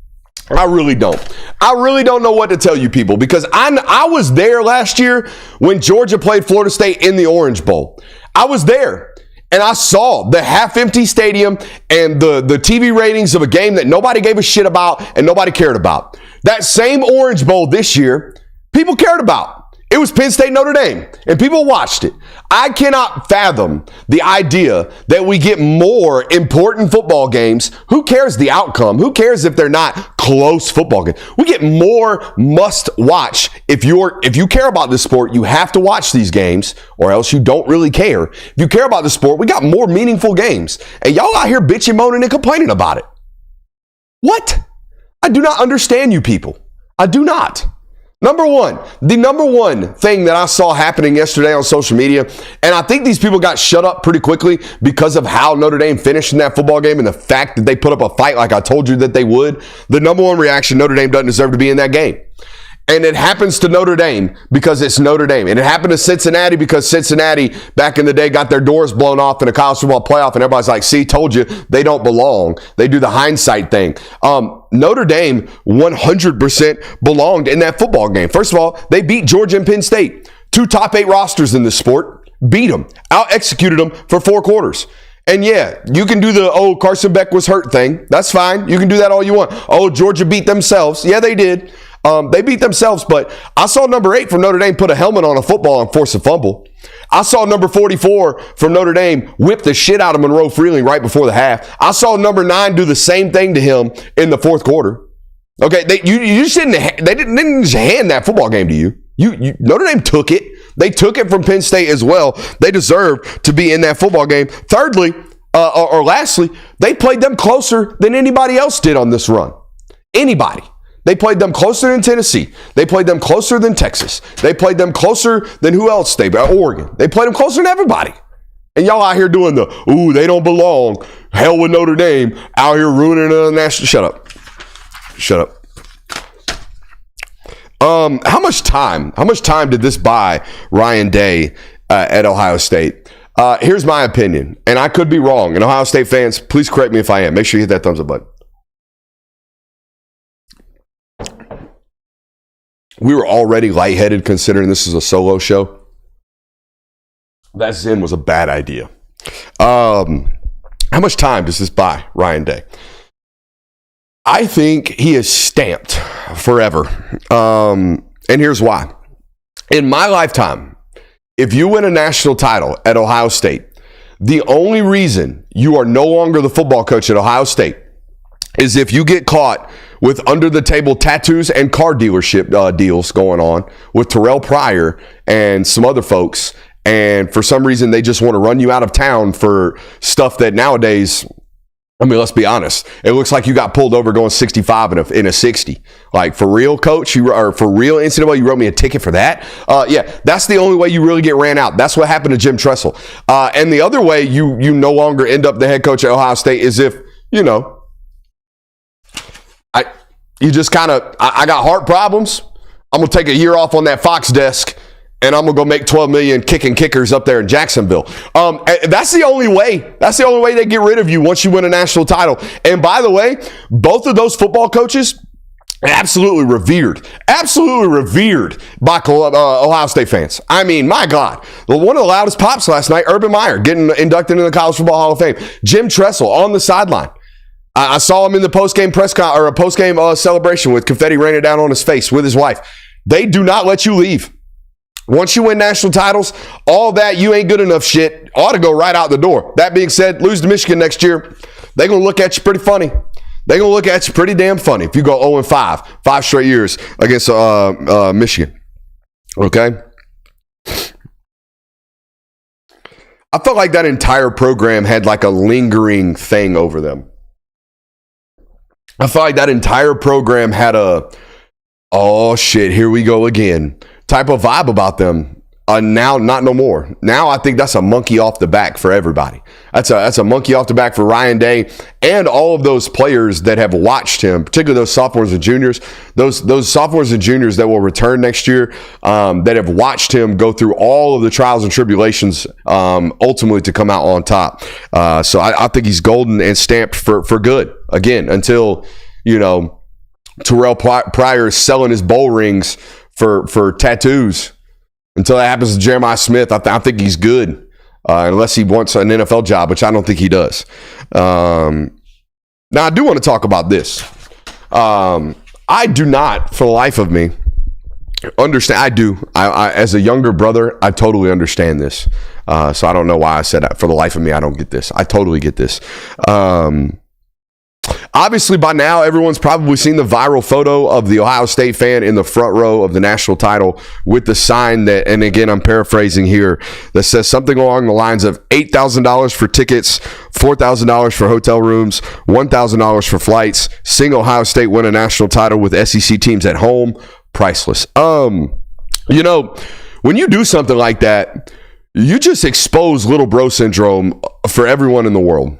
I really don't. I really don't know what to tell you people because I was there last year when Georgia played Florida State in the Orange Bowl. I was there. And I saw the half-empty stadium and the TV ratings of a game that nobody gave a shit about and nobody cared about. That same Orange Bowl this year, people cared about. It was Penn State, Notre Dame, and people watched it. I cannot fathom the idea that we get more important football games. Who cares the outcome? Who cares if they're not close football games? We get more must watch. If you care about this sport, you have to watch these games, or else you don't really care. If you care about the sport, we got more meaningful games. And y'all out here bitching, moaning, and complaining about it. What? I do not understand you people. I do not. The number one thing that I saw happening yesterday on social media, and I think these people got shut up pretty quickly because of how Notre Dame finished in that football game and the fact that they put up a fight like I told you that they would. The number one reaction, Notre Dame doesn't deserve to be in that game. And it happens to Notre Dame because it's Notre Dame. And it happened to Cincinnati because Cincinnati back in the day got their doors blown off in a college football playoff. And everybody's like, see, told you, they don't belong. They do the hindsight thing. Notre Dame 100% belonged in that football game. First of all, they beat Georgia and Penn State. 2 top 8 rosters in this sport. Beat them. Out-executed them for 4 quarters. And yeah, you can do the, Carson Beck was hurt thing. That's fine. You can do that all you want. Georgia beat themselves. Yeah, they did. They beat themselves, but I saw number 8 from Notre Dame put a helmet on a football and force a fumble. I saw number 44 from Notre Dame whip the shit out of Monroe Freeling right before the half. I saw number 9 do the same thing to him in the 4th quarter. Okay, they didn't just hand that football game to you. Notre Dame took it. They took it from Penn State as well. They deserve to be in that football game. Thirdly, or lastly, they played them closer than anybody else did on this run. Anybody. They played them closer than Tennessee. They played them closer than Texas. They played them closer than who else? Oregon. They played them closer than everybody. And y'all out here doing they don't belong. Hell with Notre Dame. Out here ruining the national. Shut up. How much time did this buy Ryan Day at Ohio State? Here's my opinion, and I could be wrong. And Ohio State fans, please correct me if I am. Make sure you hit that thumbs up button. We were already lightheaded considering this is a solo show. That Zen was a bad idea. How much time does this buy Ryan Day? I think he is stamped forever. And here's why. In my lifetime, if you win a national title at Ohio State, the only reason you are no longer the football coach at Ohio State is if you get caught with under-the-table tattoos and car dealership deals going on with Terrell Pryor and some other folks, and for some reason they just want to run you out of town for stuff that nowadays, I mean, let's be honest, it looks like you got pulled over going 65 in a 60. Like, for real, coach? Or for real, NCAA, you wrote me a ticket for that? Yeah, that's the only way you really get ran out. That's what happened to Jim Tressel. And the other way you no longer end up the head coach at Ohio State is if, I got heart problems. I'm going to take a year off on that Fox desk, and I'm going to go make $12 million kicking kickers up there in Jacksonville. That's the only way. That's the only way they get rid of you once you win a national title. And by the way, both of those football coaches, absolutely revered by Ohio State fans. I mean, my God. One of the loudest pops last night, Urban Meyer, getting inducted into the College Football Hall of Fame. Jim Tressel on the sideline. I saw him in the post-game celebration with confetti raining down on his face with his wife. They do not let you leave. Once you win national titles, all that you ain't good enough shit ought to go right out the door. That being said, lose to Michigan next year, they're going to look at you pretty funny. They're going to look at you pretty damn funny if you go 0-5, 5 straight years against Michigan. Okay? I felt like that entire program had like a lingering thing over them. I felt like that entire program had a, oh shit, here we go again type of vibe about them. Now, not no more. Now I think that's a monkey off the back for everybody. That's a monkey off the back for Ryan Day and all of those players that have watched him, particularly those sophomores and juniors, those sophomores and juniors that will return next year, that have watched him go through all of the trials and tribulations, ultimately to come out on top. So I think he's golden and stamped for good again until, Terrell Pryor is selling his bowl rings for tattoos. Until that happens to Jeremiah Smith, I think he's good, unless he wants an NFL job, which I don't think he does. Now, I do want to talk about this. I do not, for the life of me, understand. I do. I as a younger brother, I totally understand this. So I don't know why I said that. For the life of me, I don't get this. I totally get this. Obviously, by now, everyone's probably seen the viral photo of the Ohio State fan in the front row of the national title with the sign that, and again, I'm paraphrasing here, that says something along the lines of $8,000 for tickets, $4,000 for hotel rooms, $1,000 for flights, seeing Ohio State win a national title with SEC teams at home, priceless. You know, when you do something like that, you just expose little bro syndrome for everyone in the world.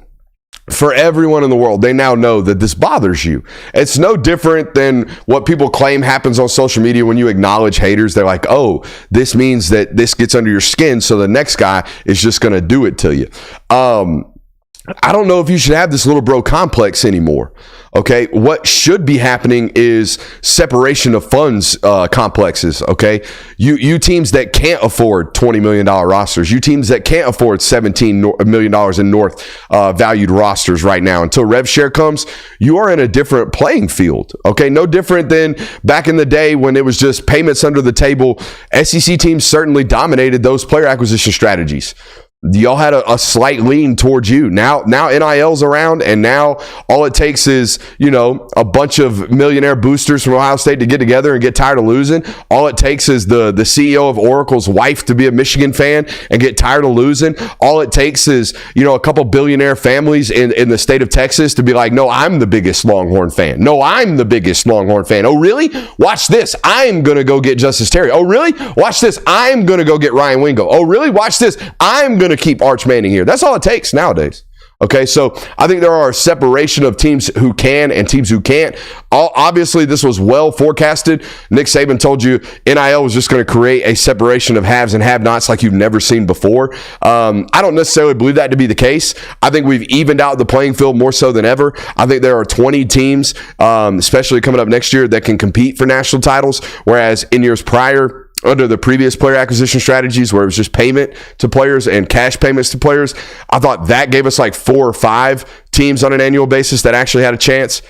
For everyone in the world, they now know that this bothers you. It's no different than what people claim happens on social media when you acknowledge haters. They're like, oh, this means that this gets under your skin, so the next guy is just going to do it to you. I don't know if you should have this little bro complex anymore. Okay, what should be happening is separation of funds complexes. Okay, you teams that can't afford $20 million rosters, you teams that can't afford $17 million in North valued rosters right now. Until rev share comes, you are in a different playing field. Okay, no different than back in the day when it was just payments under the table. SEC teams certainly dominated those player acquisition strategies. Y'all had a slight lean towards you. Now NIL's around, and now all it takes is, you know, a bunch of millionaire boosters from Ohio State to get together and get tired of losing. All it takes is the CEO of Oracle's wife to be a Michigan fan and get tired of losing. All it takes is, you know, a couple billionaire families in the state of Texas to be like, no, I'm the biggest Longhorn fan. No, I'm the biggest Longhorn fan. Oh, really? Watch this. I'm going to go get Justice Terry. Oh, really? Watch this. I'm going to go get Ryan Wingo. Oh, really? Watch this. I'm going to keep Arch Manning here. That's all it takes nowadays. Okay, so I think there are a separation of teams who can and teams who can't. Obviously, this was well forecasted. Nick Saban told you NIL was just going to create a separation of haves and have-nots like you've never seen before. I don't necessarily believe that to be the case. I think we've evened out the playing field more so than ever. I think there are 20 teams, especially coming up next year, that can compete for national titles, whereas in years prior, under the previous player acquisition strategies where it was just payment to players and cash payments to players, I thought that gave us like 4 or 5 teams on an annual basis that actually had a chance.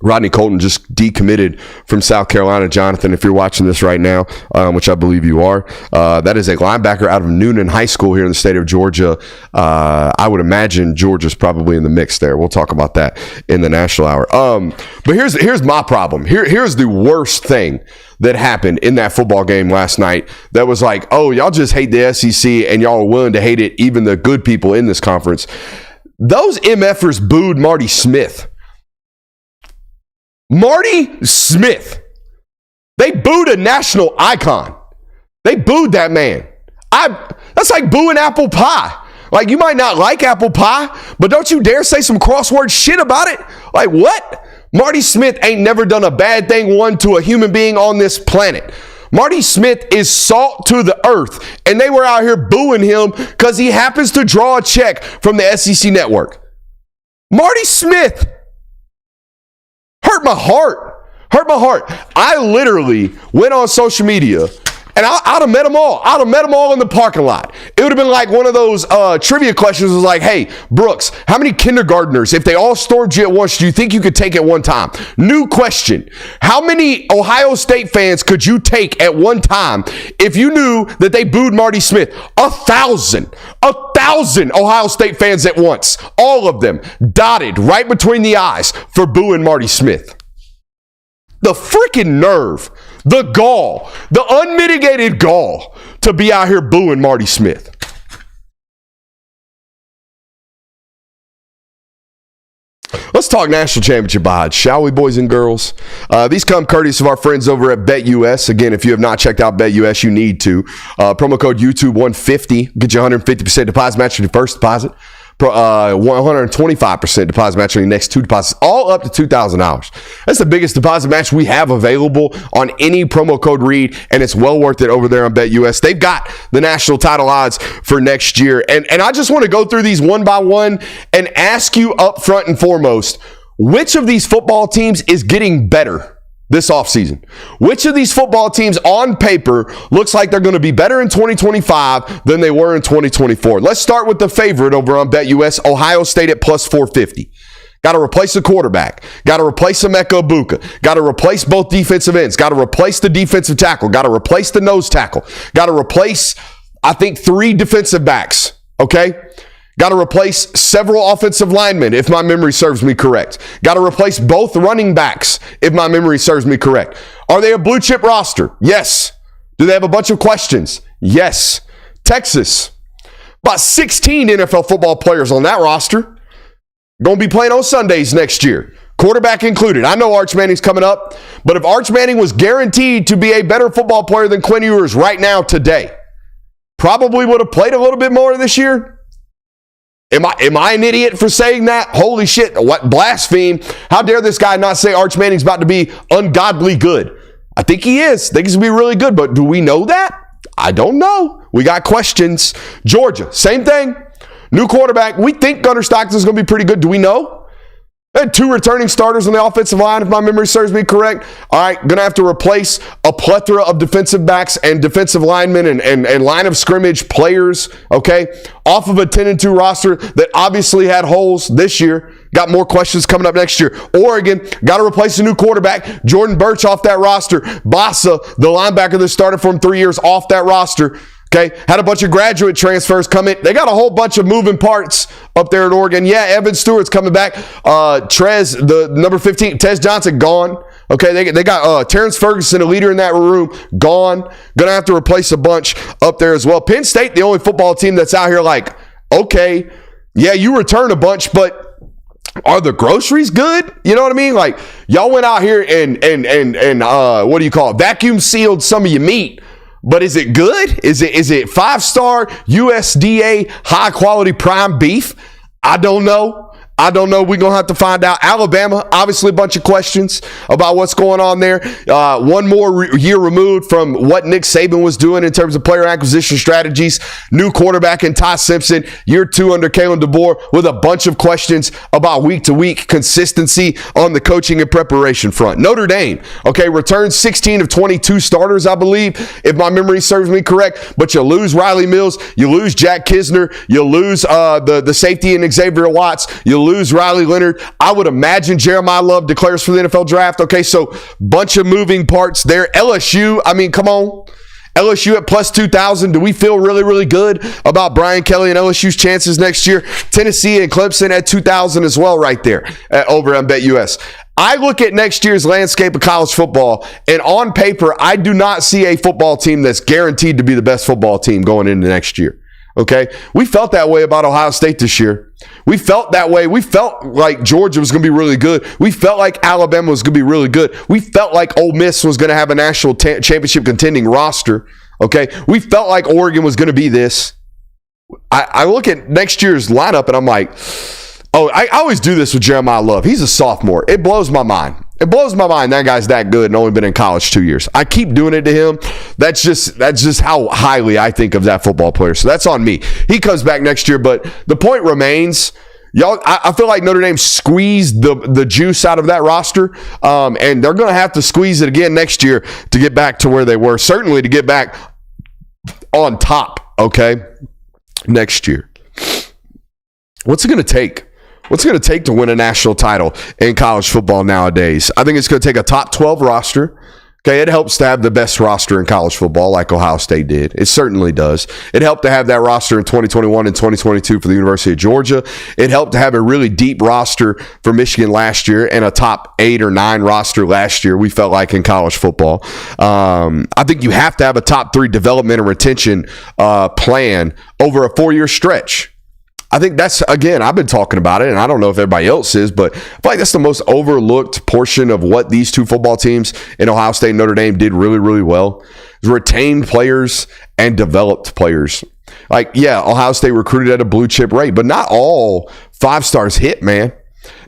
Rodney Colton just decommitted from South Carolina. Jonathan, if you're watching this right now, which I believe you are, that is a linebacker out of Noonan High School here in the state of Georgia. I would imagine Georgia's probably in the mix there. We'll talk about that in the national hour. But here's my problem. Here's the worst thing that happened in that football game last night that was like, oh, y'all just hate the SEC and y'all are willing to hate it, even the good people in this conference. Those MFers booed Marty Smith. Marty Smith. They booed a national icon. They booed that man. That's like booing apple pie. Like, you might not like apple pie, but don't you dare say some crossword shit about it. Like, what? Marty Smith ain't never done a bad thing one to a human being on this planet. Marty Smith is salt to the earth, and they were out here booing him because he happens to draw a check from the SEC network. Marty Smith hurt my heart. Hurt my heart. I literally went on social media, and I'd have met them all. I'd have met them all in the parking lot. It would have been like one of those trivia questions. It was like, hey, Brooks, how many kindergartners, if they all stormed you at once, do you think you could take at one time? New question. How many Ohio State fans could you take at one time if you knew that they booed Marty Smith? 1,000. 1,000 Ohio State fans at once. All of them dotted right between the eyes for booing Marty Smith. The freaking nerve, the gall, the unmitigated gall to be out here booing Marty Smith. Let's talk national championship odds, shall we, boys and girls? These come courteous of our friends over at BetUS. Again, if you have not checked out BetUS, you need to. Promo code YouTube150, get you 150% deposit match on your first deposit. 125% deposit match on your next 2 deposits, all up to $2,000. That's the biggest deposit match we have available on any promo code read, and it's well worth it over there on BetUS. They've got the national title odds for next year, and I just want to go through these one by one and ask you up front and foremost, which of these football teams is getting better this offseason? Which of these football teams on paper looks like they're going to be better in 2025 than they were in 2024? Let's start with the favorite over on BetUS, Ohio State at plus 450. Got to replace the quarterback. Got to replace Emeka Egbuka. Got to replace both defensive ends. Got to replace the defensive tackle. Got to replace the nose tackle. Got to replace, I think, 3 defensive backs. Okay? Got to replace several offensive linemen, if my memory serves me correct. Got to replace both running backs, if my memory serves me correct. Are they a blue chip roster? Yes. Do they have a bunch of questions? Yes. Texas. About 16 NFL football players on that roster. Going to be playing on Sundays next year. Quarterback included. I know Arch Manning's coming up, but if Arch Manning was guaranteed to be a better football player than Quinn Ewers right now today, probably would have played a little bit more this year. Am I an idiot for saying that? Holy shit, what blaspheme. How dare this guy not say Arch Manning's about to be ungodly good? I think he is. I think he's going to be really good, but do we know that? I don't know. We got questions. Georgia, same thing. New quarterback. We think Gunnar Stockton's going to be pretty good. Do we know? They had 2 returning starters on the offensive line, if my memory serves me correct. All right, going to have to replace a plethora of defensive backs and defensive linemen and line of scrimmage players, okay, off of a 10-2 roster that obviously had holes this year. Got more questions coming up next year. Oregon, got to replace a new quarterback. Jordan Birch off that roster. Bassa, the linebacker that started for him 3 years, off that roster. Okay, had a bunch of graduate transfers come in. They got a whole bunch of moving parts up there at Oregon. Yeah, Evan Stewart's coming back. Trez, the number 15, Tez Johnson, gone. Okay, they got Terrence Ferguson, a leader in that room, gone. Going to have to replace a bunch up there as well. Penn State, the only football team that's out here like, okay, yeah, you return a bunch, but are the groceries good? You know what I mean? Like, y'all went out here and what do you call it? Vacuum sealed some of your meat. But is it good? Is it 5-star USDA high quality prime beef? I don't know. We're going to have to find out. Alabama, obviously a bunch of questions about what's going on there. One more year removed from what Nick Saban was doing in terms of player acquisition strategies. New quarterback in Ty Simpson. Year 2 under Kalen DeBoer with a bunch of questions about week-to-week consistency on the coaching and preparation front. Notre Dame, okay, returns 16 of 22 starters, I believe, if my memory serves me correct. But you lose Riley Mills. You lose Jack Kisner. You lose the safety in Xavier Watts. You lose Riley Leonard. I would imagine Jeremiah Love declares for the NFL draft. Okay, so bunch of moving parts there. LSU, I mean, come on. LSU at plus 2,000. Do we feel really, really good about Brian Kelly and LSU's chances next year? Tennessee and Clemson at 2,000 as well right there over on BetUS. I look at next year's landscape of college football, and on paper, I do not see a football team that's guaranteed to be the best football team going into next year. Okay? We felt that way about Ohio State this year. We felt that way. We felt like Georgia was going to be really good. We felt like Alabama was going to be really good. We felt like Ole Miss was going to have a national championship contending roster. Okay? We felt like Oregon was going to be this. I look at next year's lineup and I'm like, oh, I always do this with Jeremiah Love. He's a sophomore. It blows my mind. It blows my mind that guy's that good and only been in college 2 years. I keep doing it to him. That's just how highly I think of that football player. So that's on me. He comes back next year, but the point remains, y'all. I feel like Notre Dame squeezed the juice out of that roster, and they're going to have to squeeze it again next year to get back to where they were. Certainly to get back on top. Okay, next year. What's it going to take? What's it going to take to win a national title in college football nowadays? I think it's going to take a top 12 roster. Okay, it helps to have the best roster in college football like Ohio State did. It certainly does. It helped to have that roster in 2021 and 2022 for the University of Georgia. It helped to have a really deep roster for Michigan last year and a top 8 or 9 roster last year, we felt like, in college football. I think you have to have a top 3 development and retention plan over a 4-year stretch. I think that's, again, I've been talking about it, and I don't know if everybody else is, but I feel like that's the most overlooked portion of what these two football teams in Ohio State and Notre Dame did really, really well. Retained players and developed players. Like, yeah, Ohio State recruited at a blue chip rate, but not all 5-stars hit, man.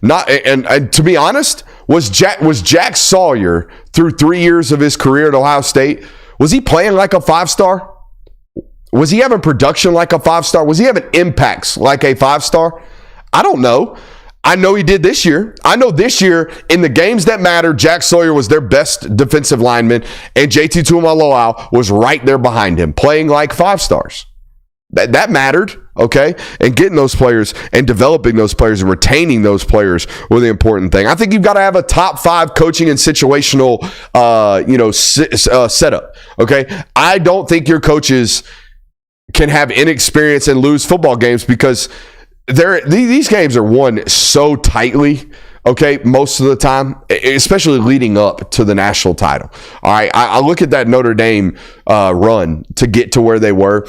Not, and to be honest, was Jack Sawyer through 3 years of his career at Ohio State, was he playing like a 5-star? Was he having production like a 5-star? Was he having impacts like a 5-star? I don't know. I know he did this year. I know this year, in the games that matter, Jack Sawyer was their best defensive lineman, and JT Tuimoloau was right there behind him, playing like 5-stars. That mattered, okay? And getting those players and developing those players and retaining those players were the important thing. I think you've got to have a top 5 coaching and situational, setup, okay? I don't think your coaches can have inexperience and lose football games because these games are won so tightly, okay, most of the time, especially leading up to the national title. All right, I look at that Notre Dame run to get to where they were,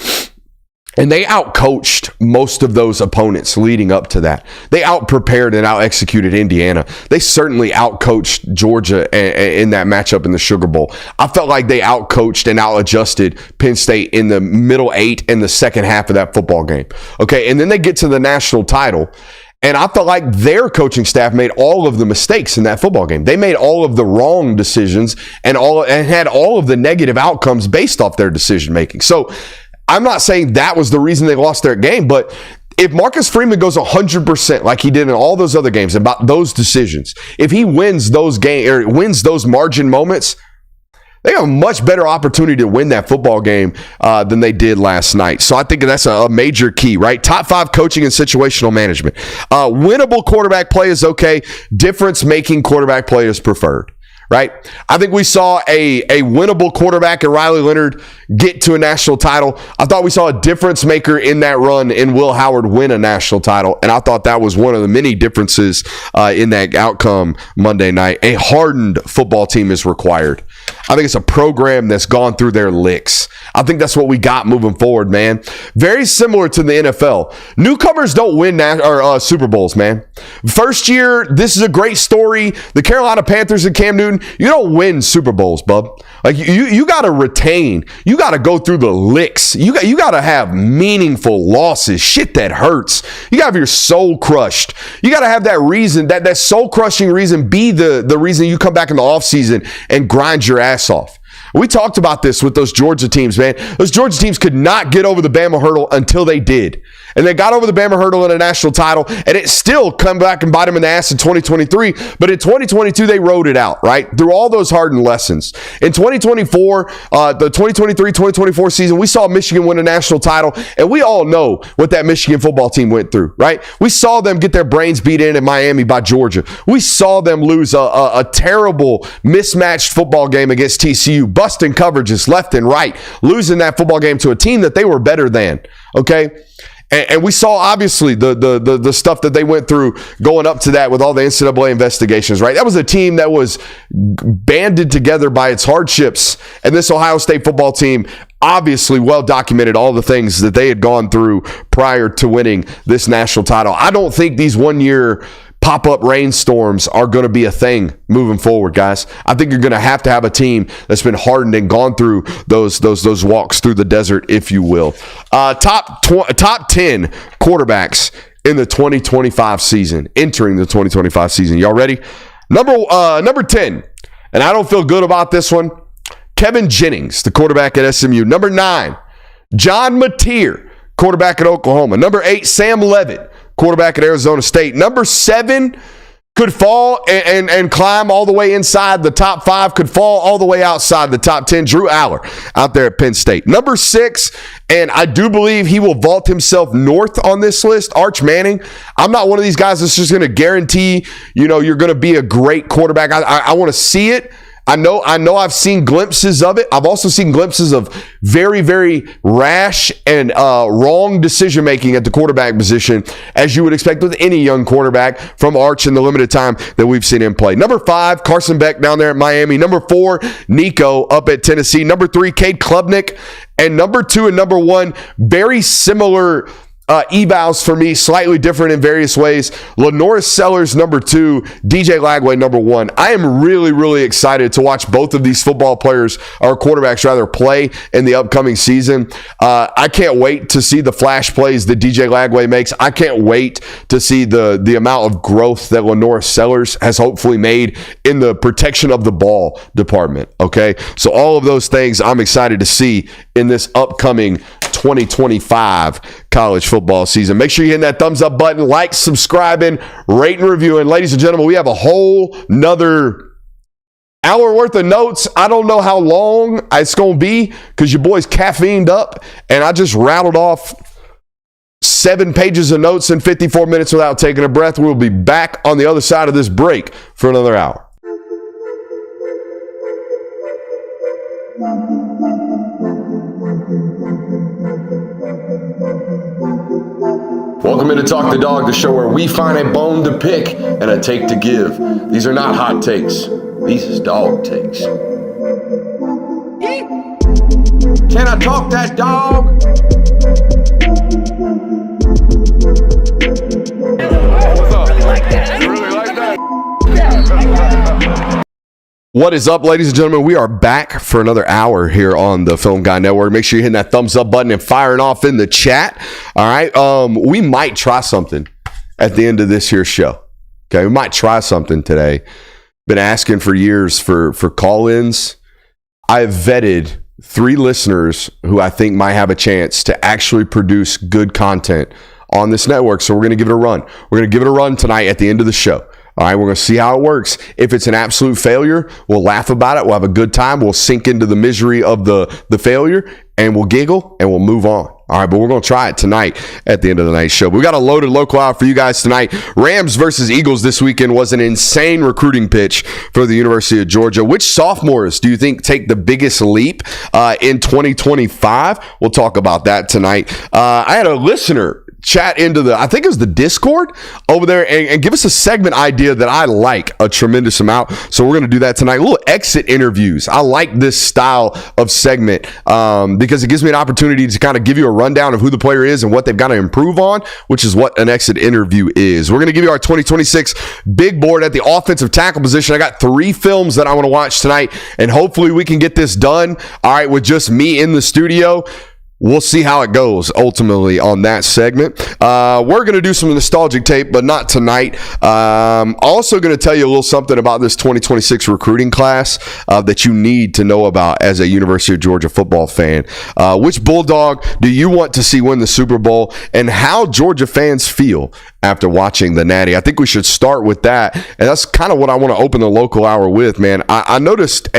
and they outcoached most of those opponents leading up to that. They outprepared and out-executed Indiana. They certainly outcoached Georgia in that matchup in the Sugar Bowl. I felt like they outcoached and out-adjusted Penn State in the middle 8 in the second half of that football game. Okay, and then they get to the national title, and I felt like their coaching staff made all of the mistakes in that football game. They made all of the wrong decisions and had all of the negative outcomes based off their decision making. So I'm not saying that was the reason they lost their game, but if Marcus Freeman goes 100% like he did in all those other games about those decisions, if he wins those games or wins those margin moments, they have a much better opportunity to win that football game than they did last night. So I think that's a major key, right? Top 5 coaching and situational management. Winnable quarterback play is okay. Difference-making quarterback play is preferred, right? I think we saw a winnable quarterback in Riley Leonard get to a national title. I thought we saw a difference maker in that run in Will Howard win a national title, and I thought that was one of the many differences in that outcome Monday night. A hardened football team is required. I think it's a program that's gone through their licks. I think that's what we got moving forward, man. Very similar to the NFL. Newcomers don't win Super Bowls, man. First year, this is a great story. The Carolina Panthers and Cam Newton, you don't win Super Bowls, bub. Like you got to retain. You got to go through the licks. You got to have meaningful losses. Shit that hurts. You got to have your soul crushed. You got to have that reason, that soul crushing reason be the reason you come back in the offseason and grind your ass off. We talked about this with those Georgia teams, man. Those Georgia teams could not get over the Bama hurdle until they did. And they got over the Bama hurdle in a national title, and it still come back and bite them in the ass in 2023. But in 2022, they rode it out, right? Through all those hardened lessons. In 2024, the 2023-2024 season, we saw Michigan win a national title, and we all know what that Michigan football team went through, right? We saw them get their brains beat in Miami by Georgia. We saw them lose a terrible mismatched football game against TCU, busting coverages left and right, losing that football game to a team that they were better than, okay? And we saw, obviously, the stuff that they went through going up to that with all the NCAA investigations, right? That was a team that was banded together by its hardships. And this Ohio State football team obviously well documented all the things that they had gone through prior to winning this national title. I don't think these one-year pop-up rainstorms are going to be a thing moving forward, guys. I think you're going to have a team that's been hardened and gone through those walks through the desert, if you will. Top 10 quarterbacks in the 2025 season, entering the 2025 season. Y'all ready? Number 10, and I don't feel good about this one, Kevin Jennings, the quarterback at SMU. Number 9, John Mateer, quarterback at Oklahoma. Number 8, Sam Leavitt, quarterback at Arizona State. Number 7 could fall and climb all the way inside the top 5, could fall all the way outside the top 10. Drew Aller out there at Penn State. Number 6, and I do believe he will vault himself north on this list, Arch Manning. I'm not one of these guys that's just going to guarantee, you're going to be a great quarterback. I want to see it. I know I've seen glimpses of it. I've also seen glimpses of very, very rash and wrong decision-making at the quarterback position, as you would expect with any young quarterback from Arch in the limited time that we've seen him play. Number 5, Carson Beck down there at Miami. Number 4, Nico up at Tennessee. Number 3, Cade Klubnik. And number 2 and number 1, very similar evals for me, slightly different in various ways. LaNorris Sellers, number 2, DJ Lagway, number 1. I am really, really excited to watch both of these football players, or quarterbacks rather, play in the upcoming season. I can't wait to see the flash plays that DJ Lagway makes. I can't wait to see the amount of growth that LaNorris Sellers has hopefully made in the protection of the ball department, okay? So all of those things I'm excited to see in this upcoming 2025 college football season. Make sure you hit that thumbs up button, like, subscribing, rate, and review. And ladies and gentlemen, we have a whole nother hour worth of notes. I don't know how long it's going to be because your boy's caffeined up, and I just rattled off 7 pages of notes in 54 minutes without taking a breath. We'll be back on the other side of this break for another hour. Welcome into Talk the Dog, the show where we find a bone to pick and a take to give. These are not hot takes. These is dog takes. Can I talk that dog? What's up? You really like that? What is up, ladies and gentlemen? We are back for another hour here on the Film Guy Network. Make sure you're hitting that thumbs up button and firing off in the chat. All right. We might try something at the end of this here show. Okay. We might try something today. Been asking for years for call-ins. I have vetted 3 listeners who I think might have a chance to actually produce good content on this network. So we're going to give it a run. We're going to give it a run tonight at the end of the show. All right, we're going to see how it works. If it's an absolute failure, we'll laugh about it. We'll have a good time. We'll sink into the misery of the failure, and we'll giggle, and we'll move on. All right, but we're going to try it tonight at the end of the night's show. But we got a loaded local hour for you guys tonight. Rams versus Eagles this weekend was an insane recruiting pitch for the University of Georgia. Which sophomores do you think take the biggest leap in 2025? We'll talk about that tonight. I had a listener chat into I think it was the Discord over there and give us a segment idea that I like a tremendous amount. So we're going to do that tonight. Little exit interviews. I like this style of segment because it gives me an opportunity to kind of give you a rundown of who the player is and what they've got to improve on, which is what an exit interview is. We're going to give you our 2026 big board at the offensive tackle position. I got 3 films that I want to watch tonight, and hopefully we can get this done, all right, with just me in the studio. We'll see how it goes ultimately on that segment. We're going to do some nostalgic tape, but not tonight. Also going to tell you a little something about this 2026 recruiting class that you need to know about as a University of Georgia football fan. Which Bulldog do you want to see win the Super Bowl, and how Georgia fans feel after watching the Natty? I think we should start with that, and that's kind of what I want to open the local hour with, man. I noticed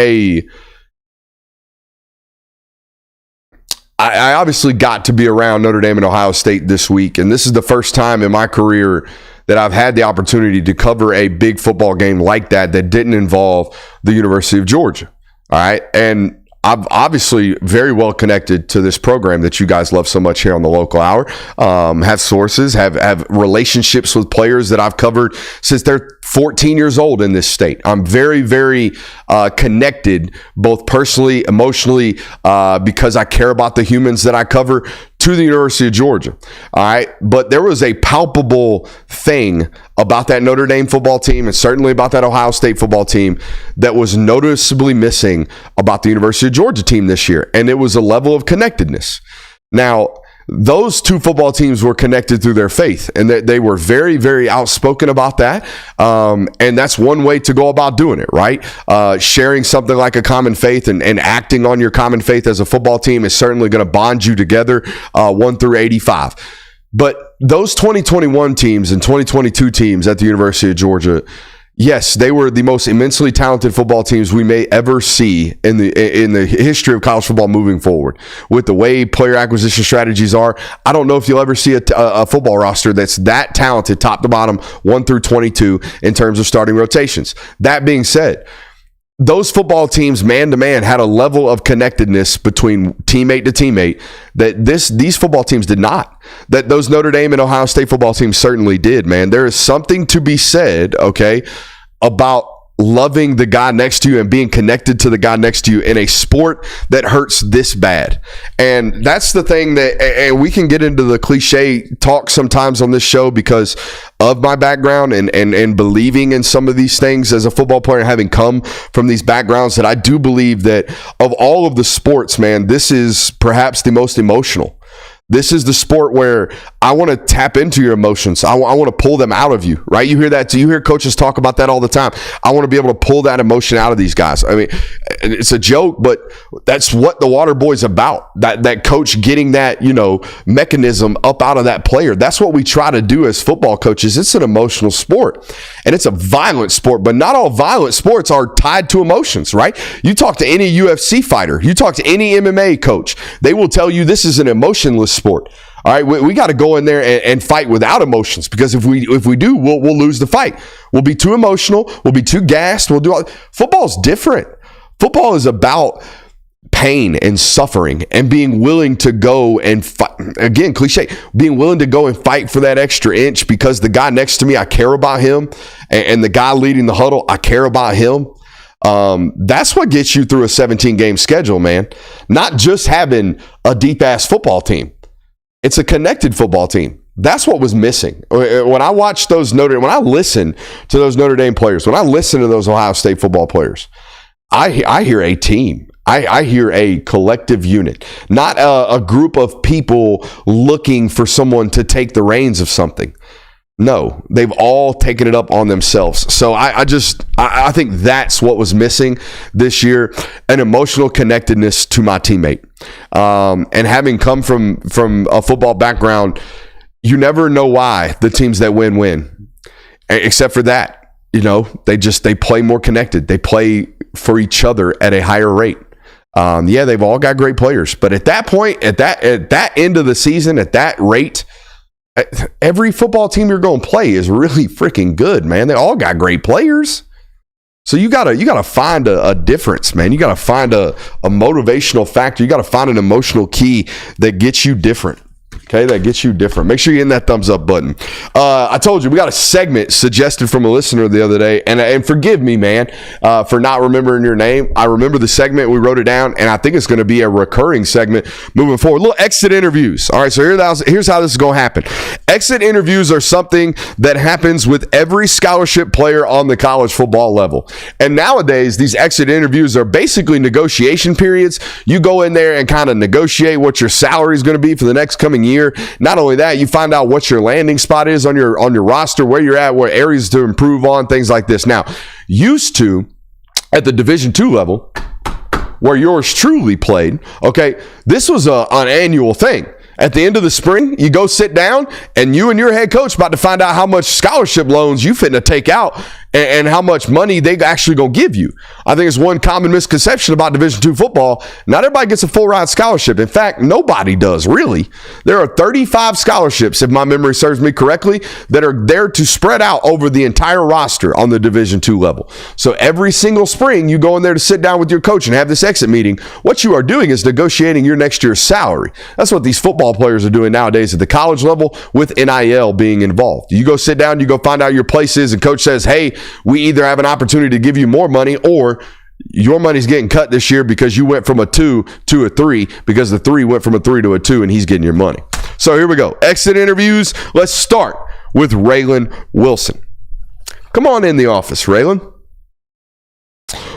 I obviously got to be around Notre Dame and Ohio State this week, and this is the first time in my career that I've had the opportunity to cover a big football game like that didn't involve the University of Georgia. All right, and I'm obviously very well connected to this program that you guys love so much here on the local hour. Have sources, have relationships with players that I've covered since they're 14 years old in this state. I'm very, very connected, both personally, emotionally, because I care about the humans that I cover, to the University of Georgia. All right. But there was a palpable thing about that Notre Dame football team, and certainly about that Ohio State football team, that was noticeably missing about the University of Georgia team this year. And it was a level of connectedness. Now, those 2 football teams were connected through their faith, and they were very, very outspoken about that. And that's one way to go about doing it, right? Sharing something like a common faith and acting on your common faith as a football team is certainly going to bond you together 1 through 85. But those 2021 teams and 2022 teams at the University of Georgia, yes, they were the most immensely talented football teams we may ever see in the history of college football moving forward. With the way player acquisition strategies are, I don't know if you'll ever see a football roster that's that talented, top to bottom, 1 through 22 in terms of starting rotations. That being said, those football teams, man to man, had a level of connectedness between teammate to teammate that these football teams did not. That those Notre Dame and Ohio State football teams certainly did, man. There is something to be said, okay, about loving the guy next to you and being connected to the guy next to you in a sport that hurts this bad. And that's the thing that, and we can get into the cliche talk sometimes on this show because of my background and believing in some of these things as a football player, having come from these backgrounds, that I do believe that of all of the sports, man, this is perhaps the most emotional. This is the sport where I want to tap into your emotions. I want to pull them out of you, right? You hear that? You hear coaches talk about that all the time. I want to be able to pull that emotion out of these guys. I mean, it's a joke, but that's what the water boy's about. That coach getting that, mechanism up out of that player. That's what we try to do as football coaches. It's an emotional sport, and it's a violent sport, but not all violent sports are tied to emotions, right? You talk to any UFC fighter, you talk to any MMA coach, they will tell you this is an emotionless sport. All right, we got to go in there and fight without emotions, because if we do, we'll lose the fight. We'll be too emotional. We'll be too gassed. Football's different. Football is about pain and suffering and being willing to go and fight. Again, cliche, being willing to go and fight for that extra inch because the guy next to me, I care about him, and the guy leading the huddle, I care about him. That's what gets you through a 17-game schedule, man. Not just having a deep-ass football team. It's a connected football team. That's what was missing. When I watch when I listen to those Notre Dame players, when I listen to those Ohio State football players, I hear a team. I hear a collective unit, not a group of people looking for someone to take the reins of something. No, they've all taken it up on themselves. So I think that's what was missing this year, an emotional connectedness to my teammate. And having come from a football background, you never know why the teams that win. Except for that, they play more connected. They play for each other at a higher rate. They've all got great players, but at that point, at that end of the season, at that rate, every football team you're going to play is really freaking good, man. They all got great players. So you gotta find a difference, man. You gotta find a motivational factor. You gotta find an emotional key that gets you different. Okay, that gets you different. Make sure you hit that thumbs up button. I told you, we got a segment suggested from a listener the other day, and forgive me, man, for not remembering your name. I remember the segment, we wrote it down, and I think it's going to be a recurring segment moving forward. Little exit interviews. All right, so here's how this is going to happen. Exit interviews are something that happens with every scholarship player on the college football level. And nowadays, these exit interviews are basically negotiation periods. You go in there and kind of negotiate what your salary is going to be for the next coming year. Not only that, you find out what your landing spot is on your roster, where you're at, what areas to improve on, things like this. Now, used to, at the Division II level, where yours truly played, okay, this was an annual thing. At the end of the spring, you go sit down, and you and your head coach about to find out how much scholarship loans you finna take out and how much money they actually gonna give you. I think it's one common misconception about Division II football. Not everybody gets a full ride scholarship. In fact, nobody does, really. There are 35 scholarships, if my memory serves me correctly, that are there to spread out over the entire roster on the Division II level. So every single spring, you go in there to sit down with your coach and have this exit meeting. What you are doing is negotiating your next year's salary. That's what these football players are doing nowadays at the college level with NIL being involved. You go sit down, you go find out your place is, and coach says, hey, we either have an opportunity to give you more money, or your money's getting cut this year because you went from a 2 to a 3, because the 3 went from a 3 to a 2, and he's getting your money. So here we go. Exit interviews. Let's start with Raylan Wilson. Come on in the office, Raylan.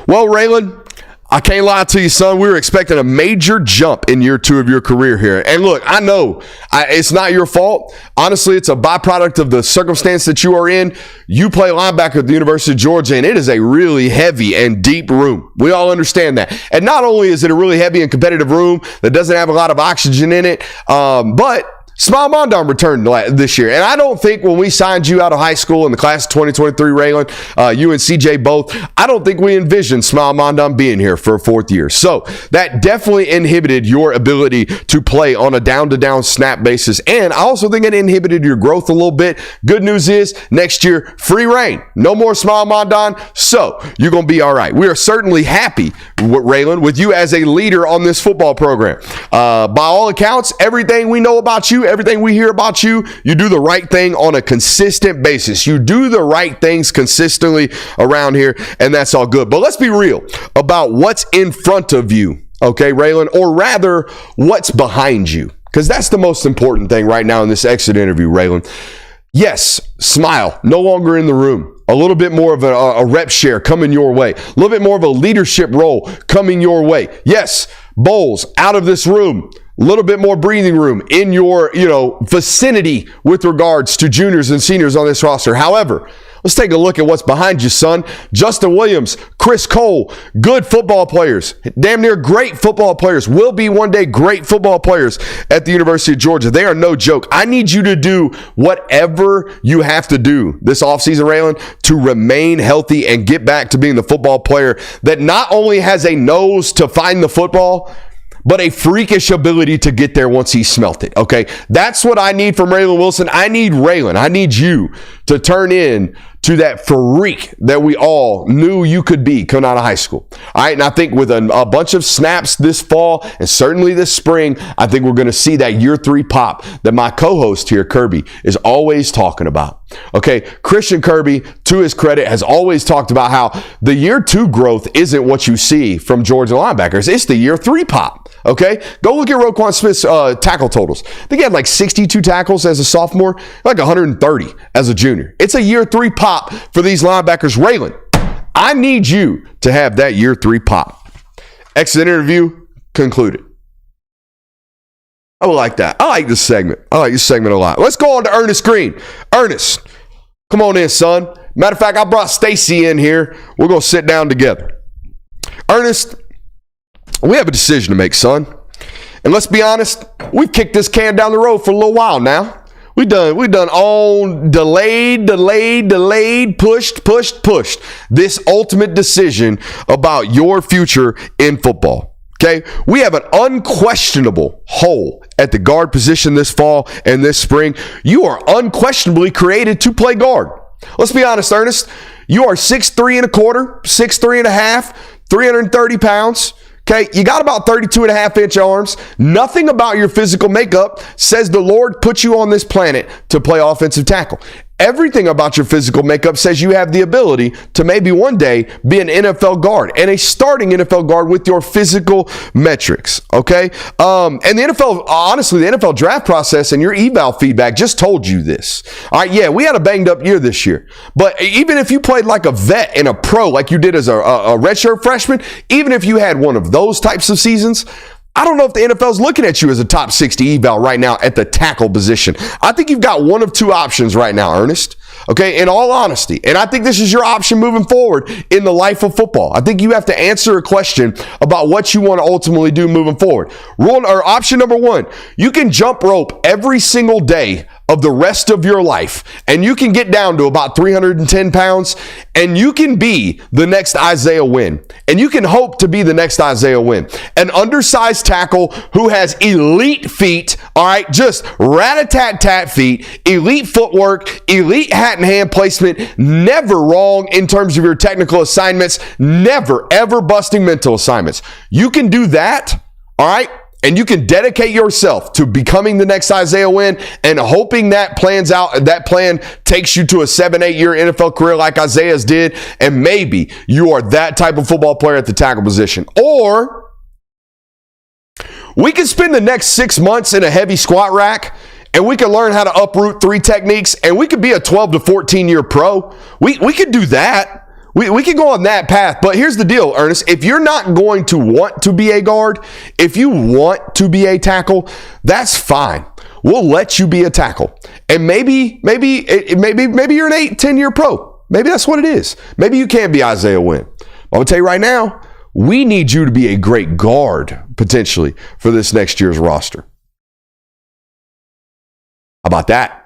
Well, Raylan, I can't lie to you, son. We were expecting a major jump in year 2 of your career here. And look, I know it's not your fault. Honestly, it's a byproduct of the circumstance that you are in. You play linebacker at the University of Georgia, and it is a really heavy and deep room. We all understand that. And not only is it a really heavy and competitive room that doesn't have a lot of oxygen in it, but Smile Mondon returned this year. And I don't think when we signed you out of high school in the class of 2023, Raylan, you and CJ both, I don't think we envisioned Smile Mondon being here for a 4th year. So that definitely inhibited your ability to play on a down-to-down snap basis. And I also think it inhibited your growth a little bit. Good news is, next year, free reign. No more Smile Mondon. So you're going to be all right. We are certainly happy, Raylan, with you as a leader on this football program. By all accounts, everything we know about you, everything we hear about you, you do the right thing on a consistent basis. You do the right things consistently around here, and that's all good. But let's be real about what's in front of you, okay, Raylan, or rather, what's behind you, because that's the most important thing right now in this exit interview, Raylan. Yes, Smile, no longer in the room. A little bit more of a rep share coming your way. A little bit more of a leadership role coming your way. Yes, Bowles out of this room. A little bit more breathing room in your, vicinity with regards to juniors and seniors on this roster. However, let's take a look at what's behind you, son. Justin Williams, Chris Cole, good football players, damn near great football players, will be one day great football players at the University of Georgia. They are no joke. I need you to do whatever you have to do this offseason, Raylan, to remain healthy and get back to being the football player that not only has a nose to find the football, but a freakish ability to get there once he smelt it. Okay. That's what I need from Raylan Wilson. I need Raylan. I need you to turn in to that freak that we all knew you could be coming out of high school. All right. And I think with a bunch of snaps this fall and certainly this spring, I think we're going to see that year 3 pop that my co-host here, Kirby, is always talking about. Okay. Christian Kirby, to his credit, has always talked about how the year 2 growth isn't what you see from Georgia linebackers. It's the year 3 pop. Okay, go look at Roquan Smith's tackle totals. I think he had like 62 tackles as a sophomore, like 130 as a junior. It's a year 3 pop for these linebackers. Raylan, I need you to have that year 3 pop. Exit interview concluded. I would like that. I like this segment. I like this segment a lot. Let's go on to Ernest Green. Ernest, come on in, son. Matter of fact, I brought Stacy in here. We're going to sit down together. Ernest, we have a decision to make, son. And let's be honest, we've kicked this can down the road for a little while now. We've done all delayed, pushed. This ultimate decision about your future in football. Okay? We have an unquestionable hole at the guard position this fall and this spring. You are unquestionably created to play guard. Let's be honest, Ernest. You are 6'3 and a quarter, 6'3 and a half, 330 pounds. Okay, you got about 32 and a half inch arms. Nothing about your physical makeup says the Lord put you on this planet to play offensive tackle. Everything about your physical makeup says you have the ability to maybe one day be an NFL guard and a starting NFL guard with your physical metrics, okay? And the NFL, honestly, the NFL draft process and your eval feedback just told you this. All right, yeah, we had a banged up year this year. But even if you played like a vet and a pro like you did as a redshirt freshman, even if you had one of those types of seasons, I don't know if the NFL is looking at you as a top 60 eval right now at the tackle position. I think you've got one of 2 options right now, Ernest. Okay, in all honesty. And I think this is your option moving forward in the life of football. I think you have to answer a question about what you want to ultimately do moving forward. Option number 1, you can jump rope every single day of the rest of your life, and you can get down to about 310 pounds, and you can be the next Isaiah Wynn, and you can hope to be the next Isaiah Wynn, an undersized tackle who has elite feet, all right, just rat-a-tat-tat feet, elite footwork, elite hat and hand placement, never wrong in terms of your technical assignments, never, ever busting mental assignments. You can do that, all right? And you can dedicate yourself to becoming the next Isaiah Wynn and hoping that plans out, that plan takes you to a 7-8 year NFL career like Isaiah's did. And maybe you are that type of football player at the tackle position. Or we can spend the next 6 months in a heavy squat rack and we can learn how to uproot 3 techniques and we could be a 12 to 14 year pro. We could do that. We can go on that path, but here's the deal, Ernest. If you're not going to want to be a guard, if you want to be a tackle, that's fine. We'll let you be a tackle. And maybe you're an 8-10 year pro. Maybe that's what it is. Maybe you can't be Isaiah Wynn. I'm going to tell you right now, we need you to be a great guard, potentially, for this next year's roster. How about that?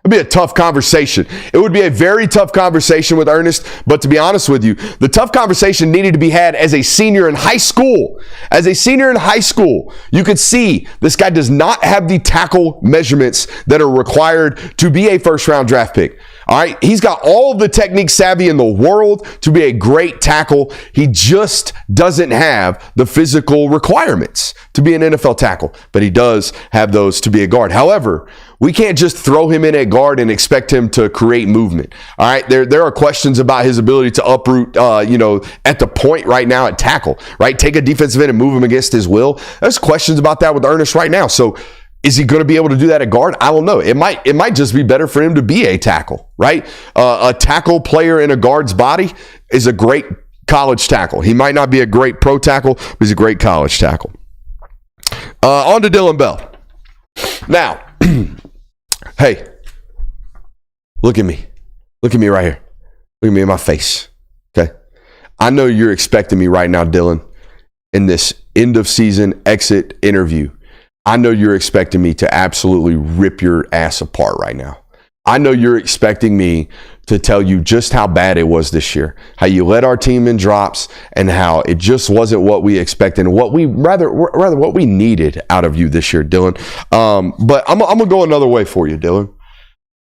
It would be a tough conversation. It would be a very tough conversation with Ernest, but to be honest with you, the tough conversation needed to be had as a senior in high school. As a senior in high school, you could see this guy does not have the tackle measurements that are required to be a first-round draft pick. All right, he's got all of the technique savvy in the world to be a great tackle. He just doesn't have the physical requirements to be an NFL tackle, but he does have those to be a guard. However, we can't just throw him in at guard and expect him to create movement. All right, there are questions about his ability to uproot, at the point right now at tackle, right? Take a defensive end and move him against his will. There's questions about that with Ernest right now. So is he going to be able to do that at guard? I don't know. It might just be better for him to be a tackle, right? A tackle player in a guard's body is a great college tackle. He might not be a great pro tackle, but he's a great college tackle. On to Dylan Bell. Now, hey, look at me. Look at me right here. Look at me in my face. Okay. I know you're expecting me right now, Dylan, in this end of season exit interview. I know you're expecting me to absolutely rip your ass apart right now. I know you're expecting me to tell you just how bad it was this year, how you led our team in drops, and how it just wasn't what we expected, and what we rather what we needed out of you this year, Dylan. But I'm gonna go another way for you, Dylan.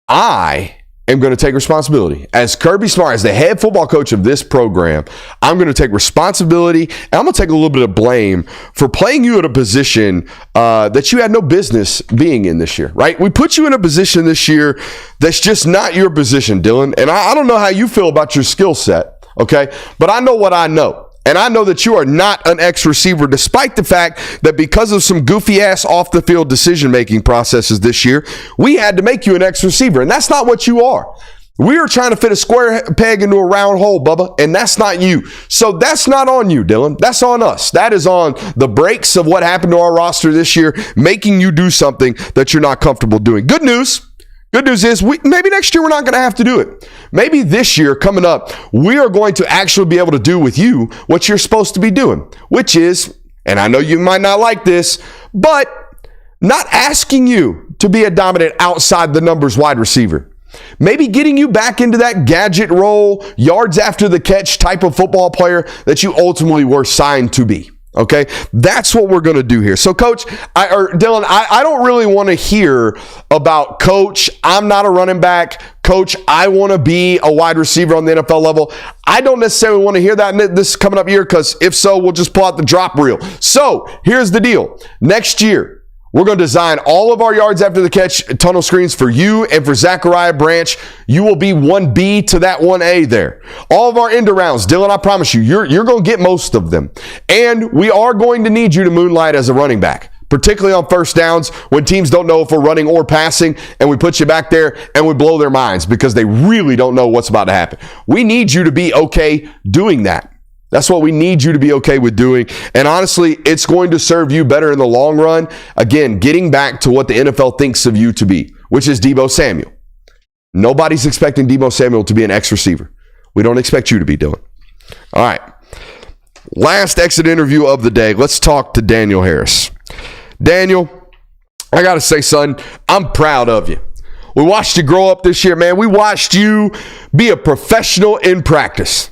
I am going to take responsibility. As Kirby Smart, as the head football coach of this program, I'm going to take responsibility, and I'm going to take a little bit of blame for playing you at a position that you had no business being in this year, right? We put you in a position this year that's just not your position, Dylan. And I don't know how you feel about your skill set, okay? But I know what I know. And I know that you are not an X receiver, despite the fact that because of some goofy ass off the field decision making processes this year, we had to make you an X receiver. And that's not what you are. We are trying to fit a square peg into a round hole, Bubba, and that's not you. So that's not on you, Dylan. That's on us. That is on the breaks of what happened to our roster this year, making you do something that you're not comfortable doing. Good news. Good news is maybe next year we're not going to have to do it. Maybe this year coming up, we are going to actually be able to do with you what you're supposed to be doing, which is, and I know you might not like this, but not asking you to be a dominant outside the numbers wide receiver. Maybe getting you back into that gadget role, yards after the catch type of football player that you ultimately were signed to be. Okay, that's what we're going to do here. So, Coach, Dylan, I don't really want to hear about, Coach, I'm not a running back. Coach, I want to be a wide receiver on the NFL level. I don't necessarily want to hear that in this coming up year, because if so, we'll just pull out the drop reel. So, here's the deal. Next year, we're going to design all of our yards after the catch tunnel screens for you and for Zachariah Branch. You will be 1B to that 1A there. All of our end arounds, Dylan, I promise you, you're going to get most of them. And we are going to need you to moonlight as a running back, particularly on first downs when teams don't know if we're running or passing, and we put you back there and we blow their minds because they really don't know what's about to happen. We need you to be okay doing that. That's what we need you to be okay with doing. And honestly, it's going to serve you better in the long run. Again, getting back to what the NFL thinks of you to be, which is Deebo Samuel. Nobody's expecting Deebo Samuel to be an X receiver. We don't expect you to be doing. All right. Last exit interview of the day. Let's talk to Daniel Harris. Daniel, I got to say, son, I'm proud of you. We watched you grow up this year, man. We watched you be a professional in practice.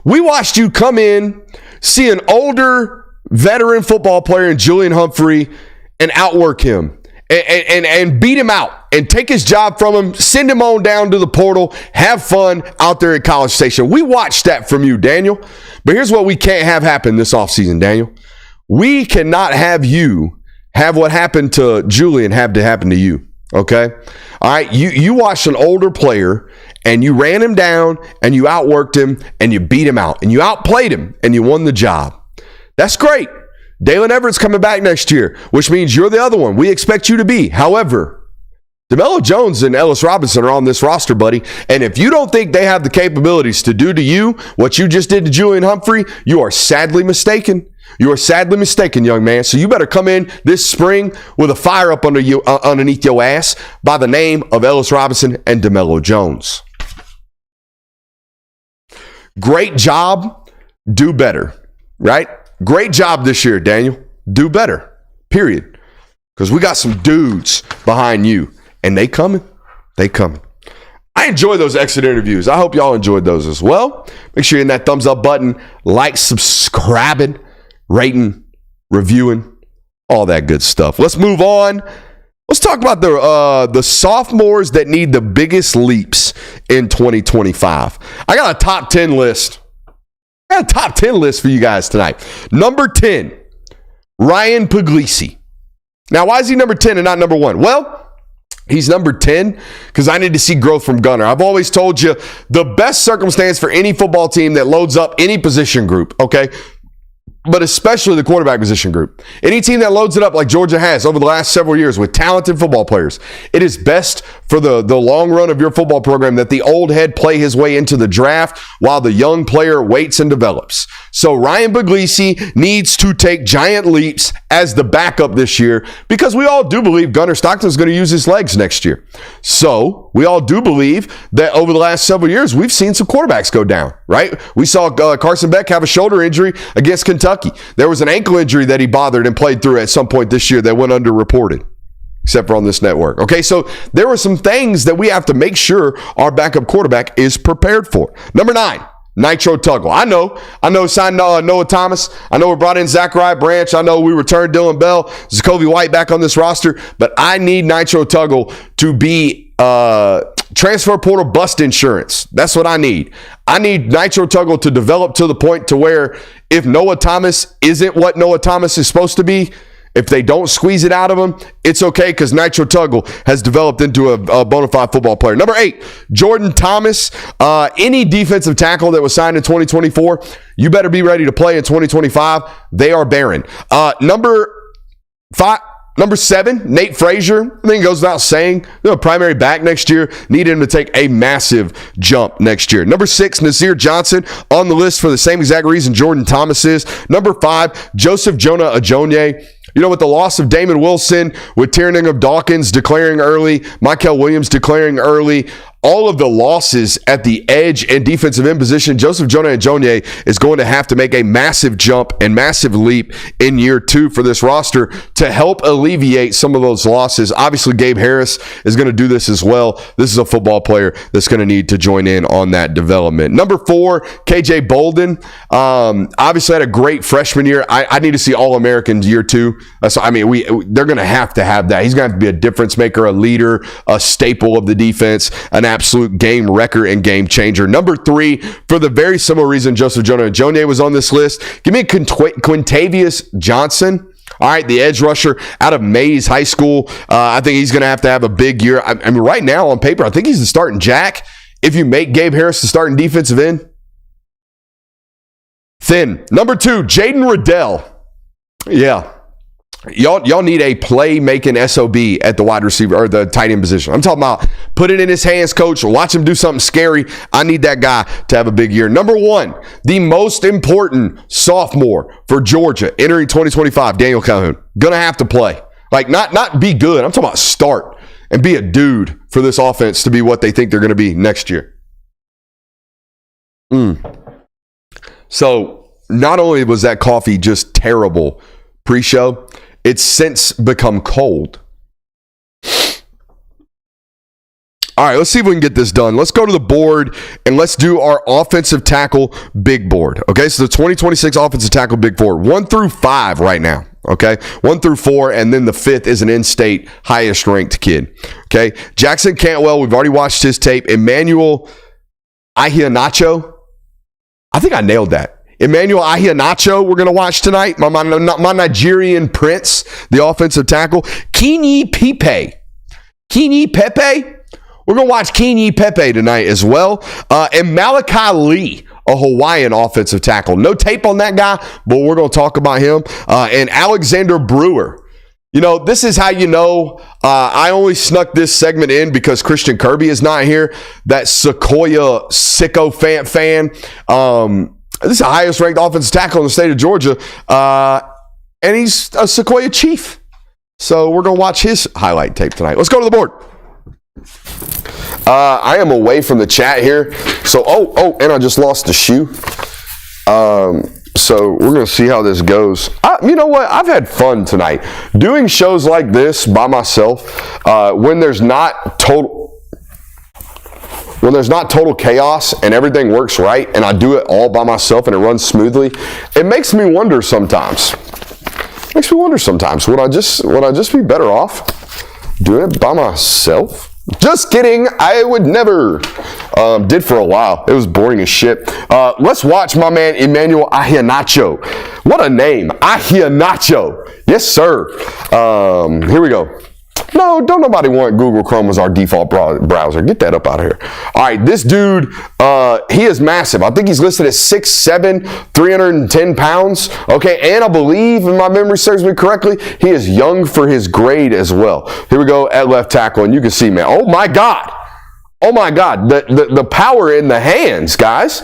We watched you come in, see an older veteran football player in Julian Humphrey, and outwork him and beat him out and take his job from him, send him on down to the portal, have fun out there at College Station. We watched that from you, Daniel. But here's what we can't have happen this offseason, Daniel. We cannot have you have what happened to Julian have to happen to you, okay? All right, you watched an older player and you ran him down and you outworked him and you beat him out and you outplayed him and you won the job. That's great. Dalen Everett's coming back next year, which means you're the other one we expect you to be. However, DeMello Jones and Ellis Robinson are on this roster, buddy. And if you don't think they have the capabilities to do to you what you just did to Julian Humphrey, you are sadly mistaken. You are sadly mistaken, young man. So you better come in this spring with a fire up underneath your ass by the name of Ellis Robinson and DeMello Jones. Great job. Do better, right? Great job this year, Daniel. Do better, period. Because we got some dudes behind you, and they coming. They coming. I enjoy those exit interviews. I hope y'all enjoyed those as well. Make sure you hit that thumbs up button, like, subscribing, rating, reviewing, all that good stuff. Let's move on. Let's talk about the sophomores that need the biggest leaps in 2025. I got a top 10 list. I got a top 10 list for you guys tonight. Number 10, Ryan Puglisi. Now, why is he number 10 and not number 1? Well, he's number 10 because I need to see growth from Gunner. I've always told you the best circumstance for any football team that loads up any position group, okay, but especially the quarterback position group. Any team that loads it up like Georgia has over the last several years with talented football players, it is best for the long run of your football program that the old head play his way into the draft while the young player waits and develops. So Ryan Puglisi needs to take giant leaps as the backup this year because we all do believe Gunnar Stockton is going to use his legs next year. So we all do believe that over the last several years, we've seen some quarterbacks go down, right? We saw Carson Beck have a shoulder injury against Kentucky. There was an ankle injury that he bothered and played through at some point this year that went underreported. except for on this network. Okay, so there are some things that we have to make sure our backup quarterback is prepared for. Number 9, Nitro Tuggle. I know signed Noah Thomas. I know we brought in Zachariah Branch. I know we returned Dylan Bell, Zacoby White back on this roster, but I need Nitro Tuggle to be transfer portal bust insurance. That's what I need. I need Nitro Tuggle to develop to the point to where if Noah Thomas isn't what Noah Thomas is supposed to be, if they don't squeeze it out of him, it's okay because Nitro Tuggle has developed into a bona fide football player. Number 8, Jordan Thomas. Any defensive tackle that was signed in 2024, you better be ready to play in 2025. They are barren. Number 7, Nate Frazier. I think it goes without saying, primary back next year. Need him to take a massive jump next year. Number 6, Nazir Johnson on the list for the same exact reason Jordan Thomas is. Number 5, Joseph Jonah Ajonye. With the loss of Damon Wilson, with Tiernan of Dawkins declaring early, Michael Williams declaring early, all of the losses at the edge and defensive end position, Joseph Jonah Ajonye is going to have to make a massive jump and massive leap in year 2 for this roster to help alleviate some of those losses. Obviously, Gabe Harris is going to do this as well. This is a football player that's going to need to join in on that development. Number 4, KJ Bolden. Obviously had a great freshman year. I need to see All-Americans year 2. They're going to have that. He's going to have to be a difference maker, a leader, a staple of the defense, an absolute game wrecker and game changer. Number 3, for the very similar reason Joseph Jonah Ajonye was on this list, give me Quintavious Johnson. All right, the edge rusher out of Mays High School. I think he's going to have a big year. Right now on paper, I think he's the starting jack. If you make Gabe Harris the starting defensive end, thin. Number 2, Jaden Riddell. Yeah. Y'all need a play-making SOB at the wide receiver or the tight end position. I'm talking about put it in his hands, coach. Watch him do something scary. I need that guy to have a big year. Number 1, the most important sophomore for Georgia entering 2025, Daniel Calhoun. Gonna have to play. Not be good. I'm talking about start and be a dude for this offense to be what they think they're going to be next year. So not only was that coffee just terrible pre-show, it's since become cold. All right, let's see if we can get this done. Let's go to the board and let's do our offensive tackle big board. Okay, so the 2026 offensive tackle big board, 1 through 5 right now. Okay, 1 through 4, and then the 5th is an in-state highest ranked kid. Okay, Jackson Cantwell, we've already watched his tape. Emmanuel Ahianacho, I think I nailed that. Emmanuel Ahianacho, we're going to watch tonight. My Nigerian prince, the offensive tackle. Kenyi Pepe. We're going to watch Kenyi Pepe tonight as well. And Malachi Lee, a Hawaiian offensive tackle. No tape on that guy, but we're going to talk about him. And Alexander Brewer. This is how you know I only snuck this segment in because Christian Kirby is not here. That Sequoia Sicko fan. This is the highest ranked offensive tackle in the state of Georgia. And he's a Sequoia Chief. So we're going to watch his highlight tape tonight. Let's go to the board. I am away from the chat here. So, and I just lost the shoe. So we're going to see how this goes. You know what? I've had fun tonight. Doing shows like this by myself, when there's not total chaos and everything works right and I do it all by myself and it runs smoothly, it makes me wonder sometimes. Would I just be better off doing it by myself? Just kidding. I would never. Did for a while. It was boring as shit. Let's watch my man Emmanuel Ahianacho. What a name. Ahianacho. Yes, sir. Here we go. No, don't nobody want Google Chrome as our default browser. Get that up out of here. All right, this dude, he is massive. I think he's listed at 6'7", 310 pounds. Okay, and I believe, if my memory serves me correctly, he is young for his grade as well. Here we go at left tackle, and you can see, man, oh my God, the power in the hands, guys.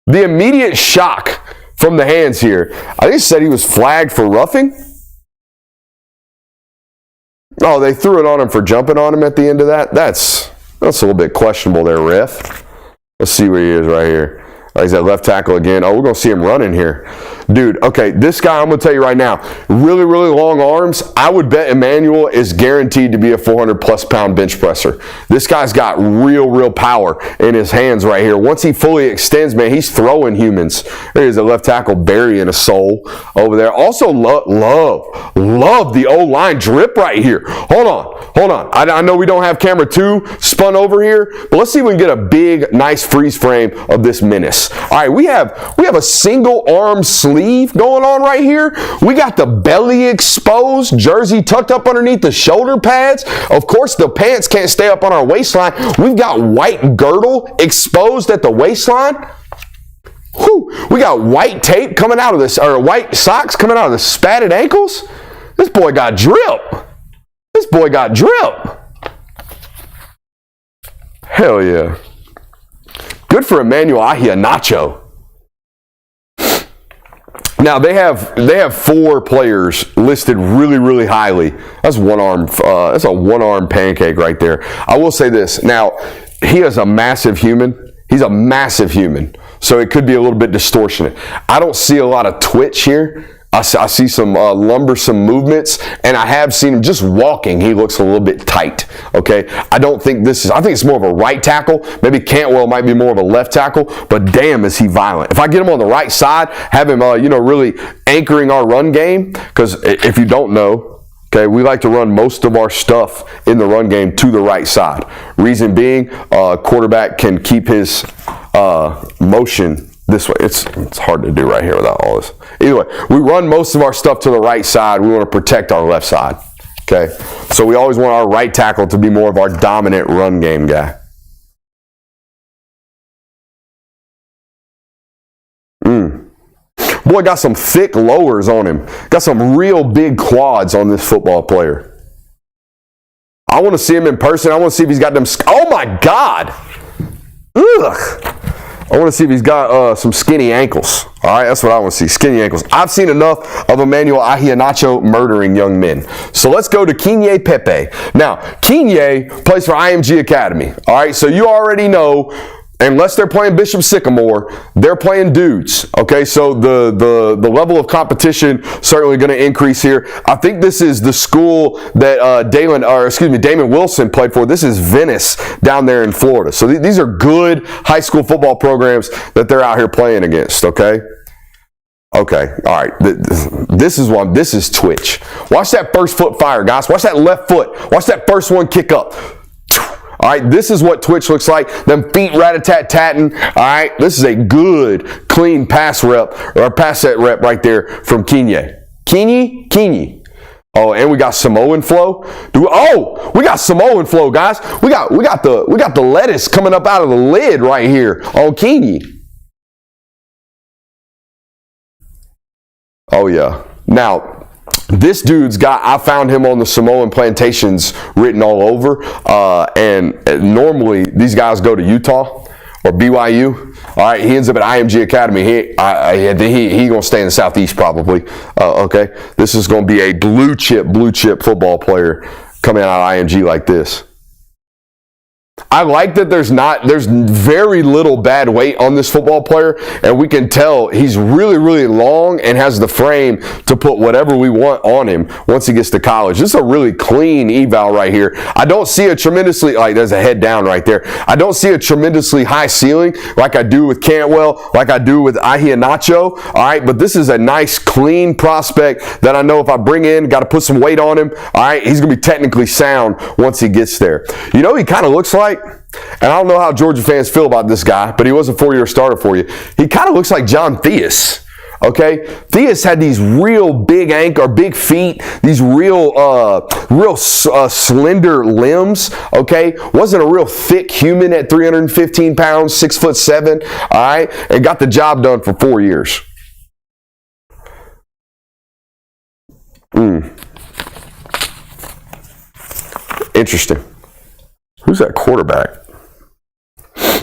The immediate shock from the hands here. I think it said he was flagged for roughing. Oh, they threw it on him for jumping on him at the end of that? That's a little bit questionable there, ref. Let's see where he is right here. He's at left tackle again. Oh, we're going to see him running here. Dude, okay, this guy, I'm going to tell you right now, really, really long arms. I would bet Emmanuel is guaranteed to be a 400-plus pound bench presser. This guy's got real power in his hands right here. Once he fully extends, man, he's throwing humans. There is a left tackle burying a soul over there. Also, love the O-line drip right here. Hold on. I know we don't have camera 2 spun over here, but let's see if we can get a big, nice freeze frame of this menace. All right, we have a single arm sleeve going on right here. We got the belly exposed, jersey tucked up underneath the shoulder pads. Of course, the pants can't stay up on our waistline. We've got white girdle exposed at the waistline. Whew. We got white tape coming out of this, or white socks coming out of the spatted ankles. This boy got drip. Hell yeah. Good for Emmanuel Nacho. Now they have 4 players listed really highly. That's that's a one-arm pancake right there. I will say this. Now, he is a massive human. He's a massive human. So it could be a little bit distortionate. I don't see a lot of twitch here. I see some lumbersome movements, and I have seen him just walking. He looks a little bit tight, okay? I think it's more of a right tackle. Maybe Cantwell might be more of a left tackle, but damn, is he violent. If I get him on the right side, have him, really anchoring our run game, because if you don't know, okay, we like to run most of our stuff in the run game to the right side. Reason being, quarterback can keep his motion this way. It's hard to do right here without all this. Either way, we run most of our stuff to the right side. We want to protect our left side. Okay? So we always want our right tackle to be more of our dominant run game guy. Boy, got some thick lowers on him. Got some real big quads on this football player. I want to see him in person. I want to see if he's got them. Oh my God! Ugh! I want to see if he's got some skinny ankles. All right, that's what I want to see, skinny ankles. I've seen enough of Emmanuel Nacho murdering young men. So let's go to Kinye Pepe. Now, Kinye plays for IMG Academy. All right, so you already know, unless they're playing Bishop Sycamore, they're playing dudes. Okay, so the level of competition certainly going to increase here. I think this is the school that Damon Wilson played for. This is Venice down there in Florida. So these are good high school football programs that they're out here playing against. Okay, all right. This is twitch. Watch that first foot fire, guys. Watch that left foot. Watch that first one kick up. All right, this is what twitch looks like. Them feet rat-a-tat-tatting. All right, this is a good, clean pass rep, or pass set rep right there from Kinye. Kinye. Oh, and we got Samoan flow. We got Samoan flow, guys. We got the lettuce coming up out of the lid right here on Kinye. Oh yeah. Now, this dude's I found him on the Samoan plantations written all over. And normally these guys go to Utah or BYU. All right, he ends up at IMG Academy. He gonna stay in the Southeast probably. Okay, this is gonna be a blue chip football player coming out of IMG like this. I like that there's very little bad weight on this football player, and we can tell he's really long and has the frame to put whatever we want on him once he gets to college. This is a really clean eval right here. I don't see a tremendously, there's a head down right there. I don't see a tremendously high ceiling like I do with Cantwell, like I do with Nacho. All right, but this is a nice, clean prospect that I know if I bring in, got to put some weight on him. All right, he's going to be technically sound once he gets there. You know, he kind of looks like, and I don't know how Georgia fans feel about this guy, but he was a 4-year starter for you. He kind of looks like John Theus. Okay, Theus had these real big big feet, these real slender limbs. Okay, wasn't a real thick human at 315 pounds, 6'7". All right, and got the job done for 4 years. Interesting. Who's that quarterback?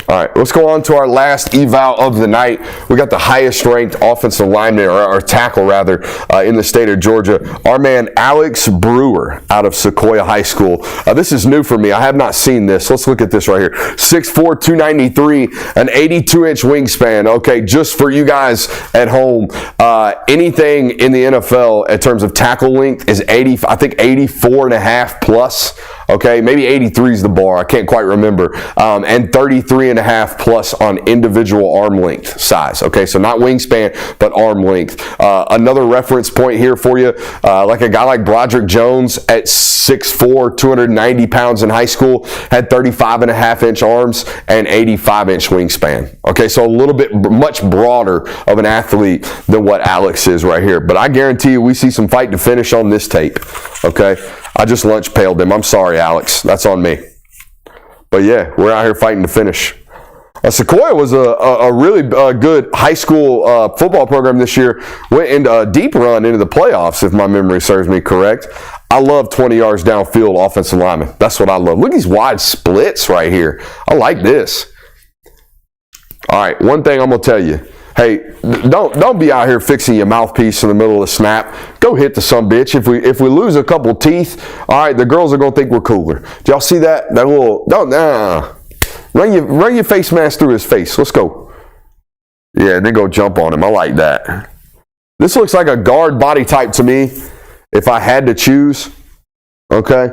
All right, let's go on to our last eval of the night. We got the highest ranked offensive lineman, or tackle rather, in the state of Georgia. Our man Alex Brewer out of Sequoia High School. This is new for me. I have not seen this. Let's look at this right here. 6'4", 293, an 82-inch wingspan. Okay, just for you guys at home, anything in the NFL in terms of tackle length is 84 and a half plus. Okay, maybe 83 is the bar. I can't quite remember. And 33 and a half plus on individual arm length size. Okay, so not wingspan, but arm length. Another reference point here for you, like a guy like Broderick Jones at 6'4", 290 pounds in high school, had 35 and a half inch arms and 85-inch wingspan. Okay, so a little bit much broader of an athlete than what Alex is right here. But I guarantee you we see some fight to finish on this tape. Okay, I just lunch pailed him. I'm sorry, Alex. That's on me. But yeah, we're out here fighting to finish. Sequoia was a really good high school football program this year. Went into a deep run into the playoffs, if my memory serves me correct. I love 20 yards downfield offensive linemen. That's what I love. Look at these wide splits right here. I like this. All right, one thing I'm going to tell you. Hey, don't be out here fixing your mouthpiece in the middle of the snap. Go hit the sumbitch. If we lose a couple teeth, all right, the girls are gonna think we're cooler. Did y'all see that? That little run your face mask through his face. Let's go. Yeah, and then go jump on him. I like that. This looks like a guard body type to me, if I had to choose. Okay,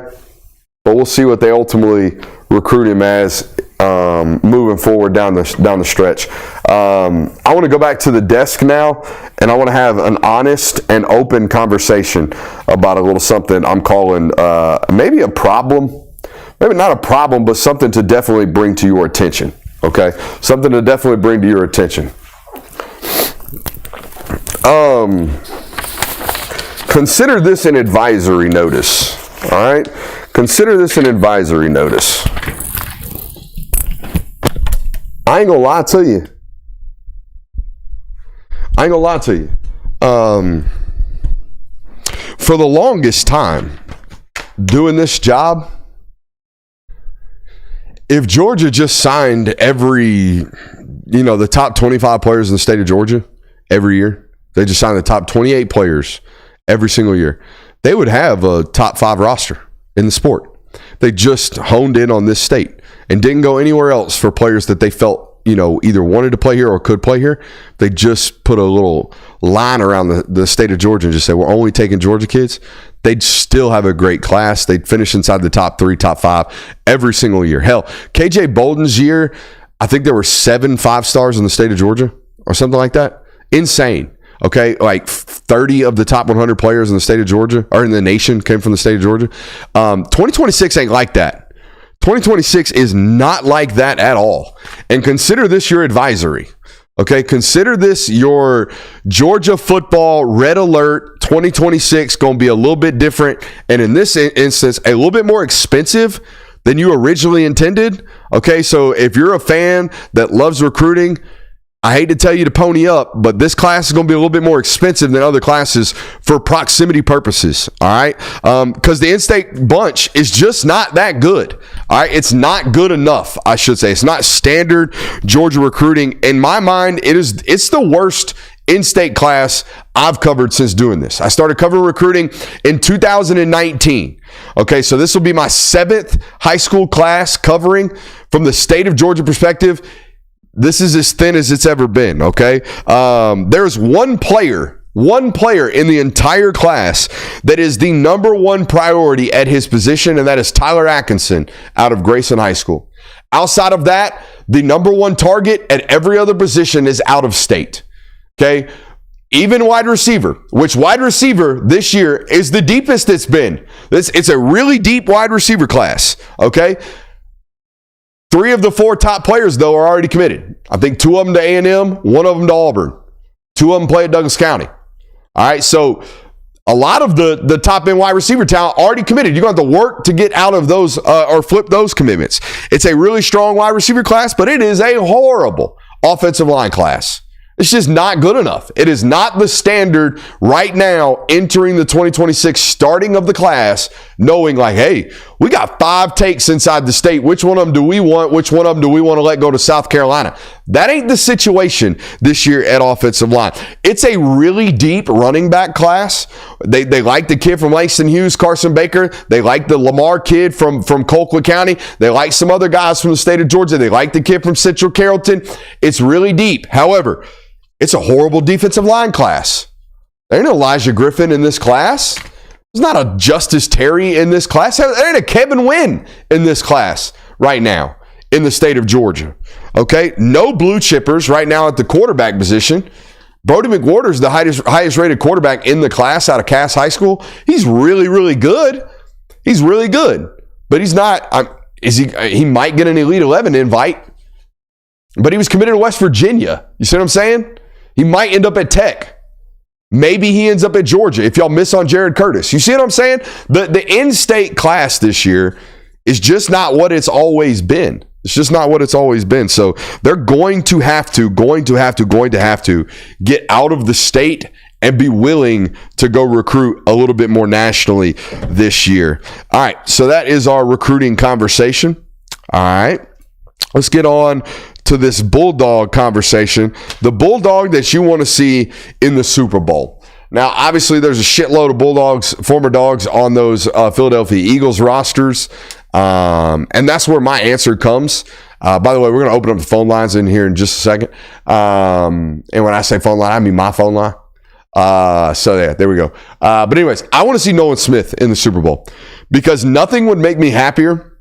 but we'll see what they ultimately recruit him as. Moving forward down the stretch. I want to go back to the desk now, and I want to have an honest and open conversation about a little something I'm calling maybe a problem. Maybe not a problem, but something to definitely bring to your attention. Okay? Something to definitely bring to your attention. Consider this an advisory notice. All right? Consider this an advisory notice. I ain't gonna lie to you. For the longest time doing this job, if Georgia just signed the top 25 players in the state of Georgia every year, they just signed the top 28 players every single year, they would have a top 5 roster in the sport. They just honed in on this state and didn't go anywhere else for players that they felt, either wanted to play here or could play here. They just put a little line around the state of Georgia and just say, we're only taking Georgia kids. They'd still have a great class. They'd finish inside the top 3, top 5 every single year. Hell, KJ Bolden's year, I think there were 7 5-stars in the state of Georgia or something like that. Insane. Okay, like 30 of the top 100 players in the state of Georgia, or in the nation, came from the state of Georgia. 2026 ain't like that. 2026 is not like that at all. And consider this your advisory. Okay, consider this your Georgia football red alert. 2026 going to be a little bit different, and in this instance, a little bit more expensive than you originally intended. Okay, so if you're a fan that loves recruiting, I hate to tell you to pony up, but this class is going to be a little bit more expensive than other classes for proximity purposes, all right? Because the in-state bunch is just not that good, all right? It's not good enough, I should say. It's not standard Georgia recruiting. In my mind, it's the worst in-state class I've covered since doing this. I started covering recruiting in 2019. Okay, so this will be my 7th high school class covering from the state of Georgia perspective. This is as thin as it's ever been, okay? There's one player in the entire class that is the number one priority at his position, and that is Tyler Atkinson out of Grayson High School. Outside of that, the number one target at every other position is out of state, okay? Even wide receiver, which wide receiver this year is the deepest it's been. It's a really deep wide receiver class, okay? 3 of the 4 top players, though, are already committed. I think 2 of them to A&M, 1 of them to Auburn. 2 of them play at Douglas County. All right, so a lot of the top-end wide receiver talent already committed. You're going to have to work to get out of those or flip those commitments. It's a really strong wide receiver class, but it is a horrible offensive line class. It's just not good enough. It is not the standard right now entering the 2026 starting of the class knowing like, hey, we got 5 takes inside the state. Which one of them do we want? Which one of them do we want to let go to South Carolina? That ain't the situation this year at offensive line. It's a really deep running back class. They like the kid from Langston Hughes, Carson Baker. They like the Lamar kid from Colquitt County. They like some other guys from the state of Georgia. They like the kid from Central Carrollton. It's really deep. However, it's a horrible defensive line class. There ain't no Elijah Griffin in this class. There's not a Justice Terry in this class. There ain't a Kevin Wynn in this class right now in the state of Georgia. Okay? No blue chippers right now at the quarterback position. Brody McWhorter is the highest rated quarterback in the class out of Cass High School. He's really, really good. He's really good. But he's not, he might get an Elite 11 invite, but he was committed to West Virginia. You see what I'm saying? He might end up at Tech. Maybe he ends up at Georgia if y'all miss on Jared Curtis. You see what I'm saying? The in-state class this year is just not what it's always been. It's just not what it's always been. So they're going to have to get out of the state and be willing to go recruit a little bit more nationally this year. All right, so that is our recruiting conversation. All right, let's get on to this Bulldog conversation. The Bulldog that you want to see in the Super Bowl. Now, obviously, there's a shitload of Bulldogs, former Dogs on those Philadelphia Eagles rosters. And that's where my answer comes. By the way, we're going to open up the phone lines in here in just a second. And when I say phone line, I mean my phone line. So yeah, there we go. But anyways, I want to see Nolan Smith in the Super Bowl because nothing would make me happier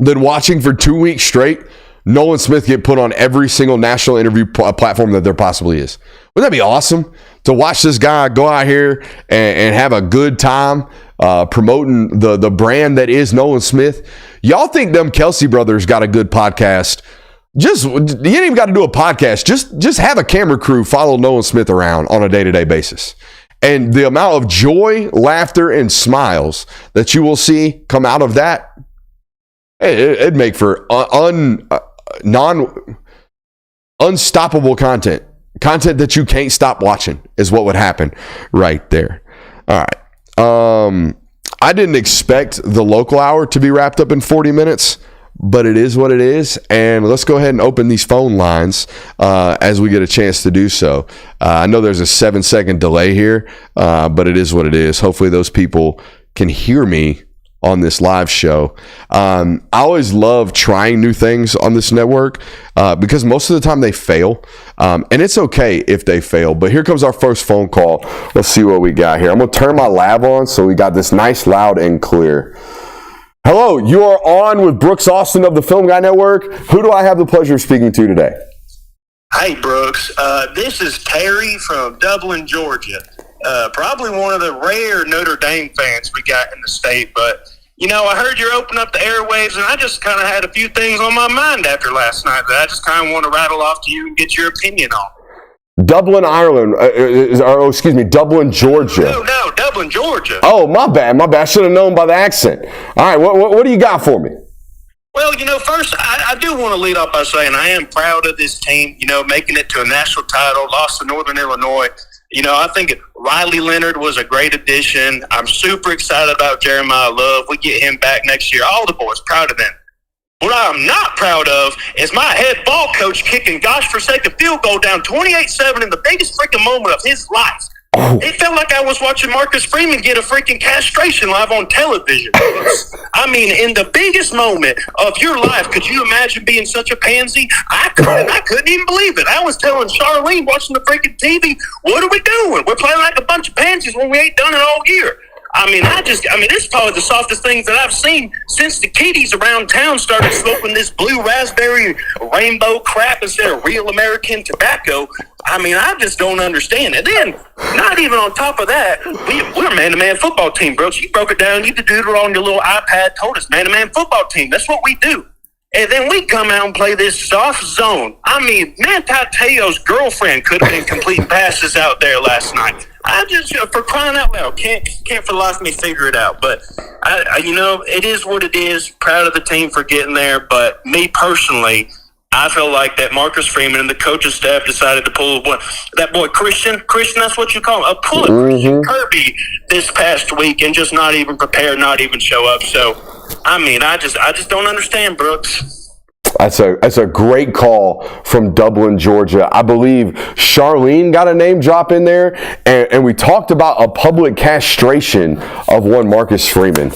than watching for 2 weeks straight Nolan Smith get put on every single national interview platform that there possibly is. Wouldn't that be awesome to watch this guy go out here and have a good time promoting the brand that is Nolan Smith? Y'all think them Kelsey brothers got a good podcast? You ain't even got to do a podcast. Just have a camera crew follow Nolan Smith around on a day-to-day basis. And the amount of joy, laughter, and smiles that you will see come out of that, it'd make for unstoppable content that you can't stop watching is what would happen right there. All right. I didn't expect the local hour to be wrapped up in 40 minutes, but it is what it is. And let's go ahead and open these phone lines as we get a chance to do so. I know there's a 7-second delay here, but it is what it is. Hopefully those people can hear me on this live show. I always love trying new things on this network because most of the time they fail. And it's okay if they fail. But here comes our first phone call. Let's see what we got here. I'm going to turn my lav on so we got this nice, loud, and clear. Hello, you are on with Brooks Austin of the Film Guy Network. Who do I have the pleasure of speaking to today? Hey, Brooks. This is Terry from Dublin, Georgia. Probably one of the rare Notre Dame fans we got in the state, but you know, I heard you open up the airwaves, and I just kind of had a few things on my mind after last night that I just kind of want to rattle off to you and get your opinion on. Dublin, Ireland, Dublin, Georgia. No, Dublin, Georgia. Oh, my bad. I should have known by the accent. All right, what do you got for me? Well, you know, first, I do want to lead off by saying I am proud of this team, you know, making it to a national title, lost to Northern Illinois. You know, I think Riley Leonard was a great addition. I'm super excited about Jeremiah Love. We get him back next year. All the boys, proud of them. What I'm not proud of is my head ball coach kicking gosh-forsaken field goal down 28-7 in the biggest freaking moment of his life. It felt like I was watching Marcus Freeman get a freaking castration live on television. I mean, in the biggest moment of your life, could you imagine being such a pansy? I couldn't even believe it. I was telling Charlene watching the freaking TV, what are we doing? We're playing like a bunch of pansies when we ain't done it all year. I mean, this is probably the softest things that I've seen since the kiddies around town started smoking this blue raspberry rainbow crap instead of real American tobacco. I mean, I just don't understand. And then, not even on top of that, we're a man-to-man football team, bro. You broke it down. You did it on your little iPad, told us man-to-man football team. That's what we do. And then we come out and play this soft zone. I mean, Manti Te'o's girlfriend could have been completing passes out there last night. I just, for crying out loud, can't for the life of me figure it out. But, I it is what it is. Proud of the team for getting there. But me personally, I feel like that Marcus Freeman and the coaching staff decided to pull that boy Christian, that's what you call him, pull Christian Kirby this past week and just not even prepare, not even show up. So, I mean, I just don't understand, Brooks. That's a great call from Dublin, Georgia. I believe Charlene got a name drop in there, and we talked about a public castration of one Marcus Freeman.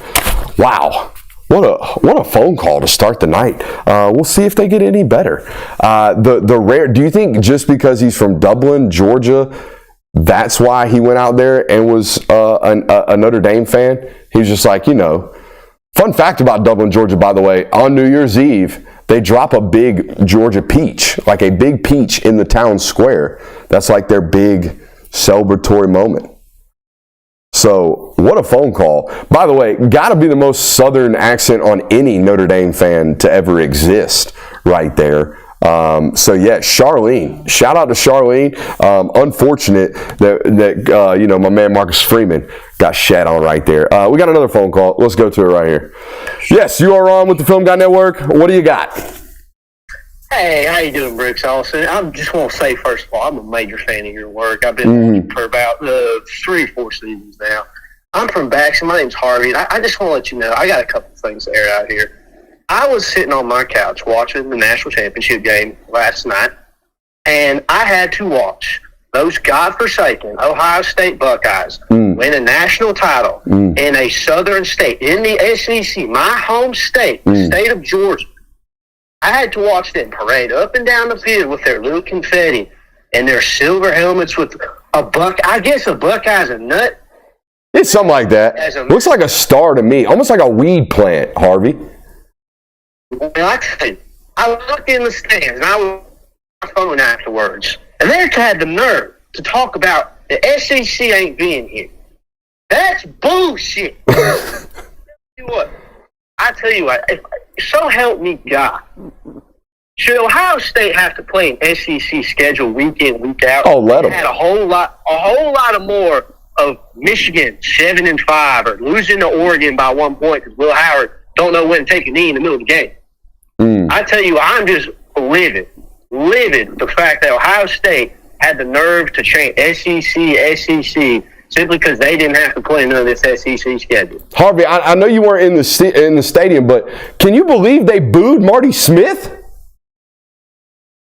Wow. What a phone call to start the night. We'll see if they get any better. Do you think just because he's from Dublin, Georgia, that's why he went out there and was a Notre Dame fan? He was just like, fun fact about Dublin, Georgia, by the way, on New Year's Eve, they drop a big Georgia peach, like a big peach in the town square. That's like their big celebratory moment. So, what a phone call. By the way, got to be the most southern accent on any Notre Dame fan to ever exist right there. Charlene. Shout out to Charlene. Unfortunate that my man Marcus Freeman got shat on right there. We got another phone call. Let's go to it right here. Yes, you are on with the Film Guy Network. What do you got? Hey, how you doing, Brooks Allison? I just want to say, first of all, I'm a major fan of your work. I've been watching for about 3 or 4 seasons now. I'm from Baxter. My name's Harvey. I just want to let you know, I got a couple of things to air out here. I was sitting on my couch watching the national championship game last night, and I had to watch those godforsaken Ohio State Buckeyes win a national title in a southern state, in the SEC, my home state, the state of Georgia. I had to watch them parade up and down the field with their little confetti and their silver helmets with I guess a Buckeye's a nut. It's something like that. Looks like a star to me. Almost like a weed plant, Harvey. Well, I tell you, I looked in the stands and I was on my phone afterwards. And they had the nerve to talk about the SEC ain't being here. That's bullshit. I tell you what, so help me God. Should Ohio State have to play an SEC schedule week in, week out? Oh, let them. Had a whole lot of more of Michigan 7-5 or losing to Oregon by 1 point because Will Howard don't know when to take a knee in the middle of the game. I tell you, I'm just livid the fact that Ohio State had the nerve to change SEC simply because they didn't have to play none of this SEC schedule. Harvey, I know you weren't in the stadium, but can you believe they booed Marty Smith?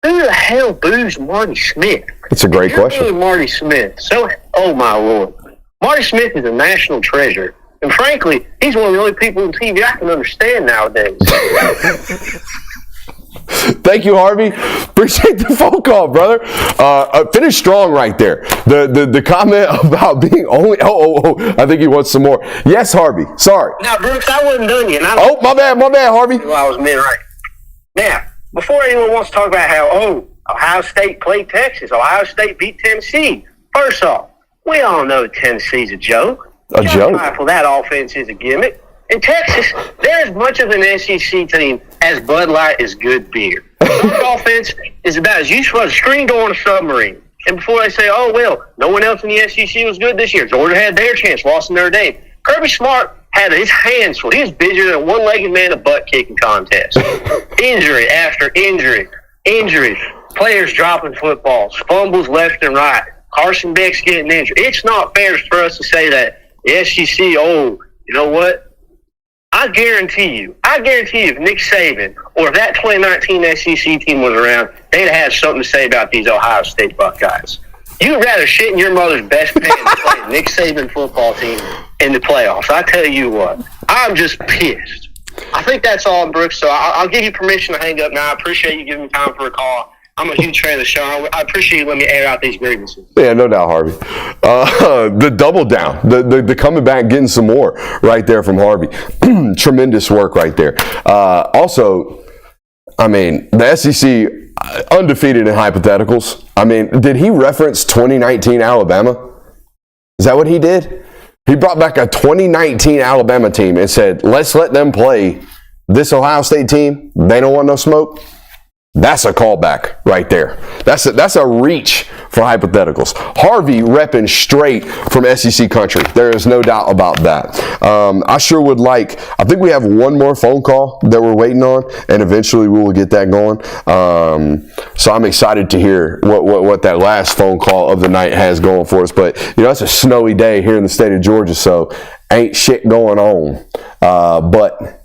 Who the hell boos Marty Smith? That's a great question. Marty Smith. Oh my Lord. Marty Smith is a national treasure. And frankly, he's one of the only people on TV I can understand nowadays. Thank you, Harvey. Appreciate the phone call, brother. Finish strong right there. The comment about being only... I think he wants some more. Yes, Harvey. Sorry. Now, Brooks, I wasn't done yet. My bad, Harvey. Well, I was mid-right. Now, before anyone wants to talk about how, Ohio State played Texas, Ohio State beat Tennessee. First off, we all know Tennessee's a joke. A joke? Rifle, that offense is a gimmick. In Texas, they're as much of an SEC team as Bud Light is good beer. Their offense is about as useful as a screen door on a submarine. And before they say, no one else in the SEC was good this year. Georgia had their chance, lost in Notre Dame. Kirby Smart had his hands full. He was busier than a one-legged man in a butt-kicking contest. Injury after injury. Injuries. Players dropping footballs. Fumbles left and right. Carson Beck's getting injured. It's not fair for us to say that the SEC, you know what? I guarantee you, if Nick Saban or if that 2019 SEC team was around, they'd have something to say about these Ohio State Buckeyes. You'd rather shit in your mother's best pants than play Nick Saban football team in the playoffs. I tell you what, I'm just pissed. I think that's all, Brooks, so I'll give you permission to hang up now. I appreciate you giving me time for a call. I'm a huge fan of the show. I appreciate you letting me air out these grievances. Yeah, no doubt, Harvey. The double down, the coming back, getting some more right there from Harvey. Tremendous work right there. Also, the SEC undefeated in hypotheticals. Did he reference 2019 Alabama? Is that what he did? He brought back a 2019 Alabama team and said, let's let them play this Ohio State team. They don't want no smoke. That's a callback right there. That's a reach for hypotheticals. Harvey repping straight from SEC country. There is no doubt about that. I sure would like, I think we have one more phone call that we're waiting on, and eventually we will get that going. So I'm excited to hear what that last phone call of the night has going for us. But, it's a snowy day here in the state of Georgia, so ain't shit going on. But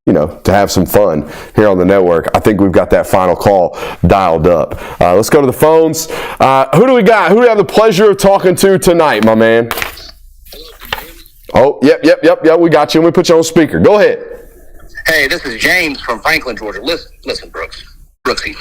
to have some fun here on the network. I think we've got that final call dialed up. Let's go to the phones. Who do we got? Who do we have the pleasure of talking to tonight, my man? Oh, yep. We got you. Let me put you on speaker. Go ahead. Hey, this is James from Franklin, Georgia. Listen, Brooksy.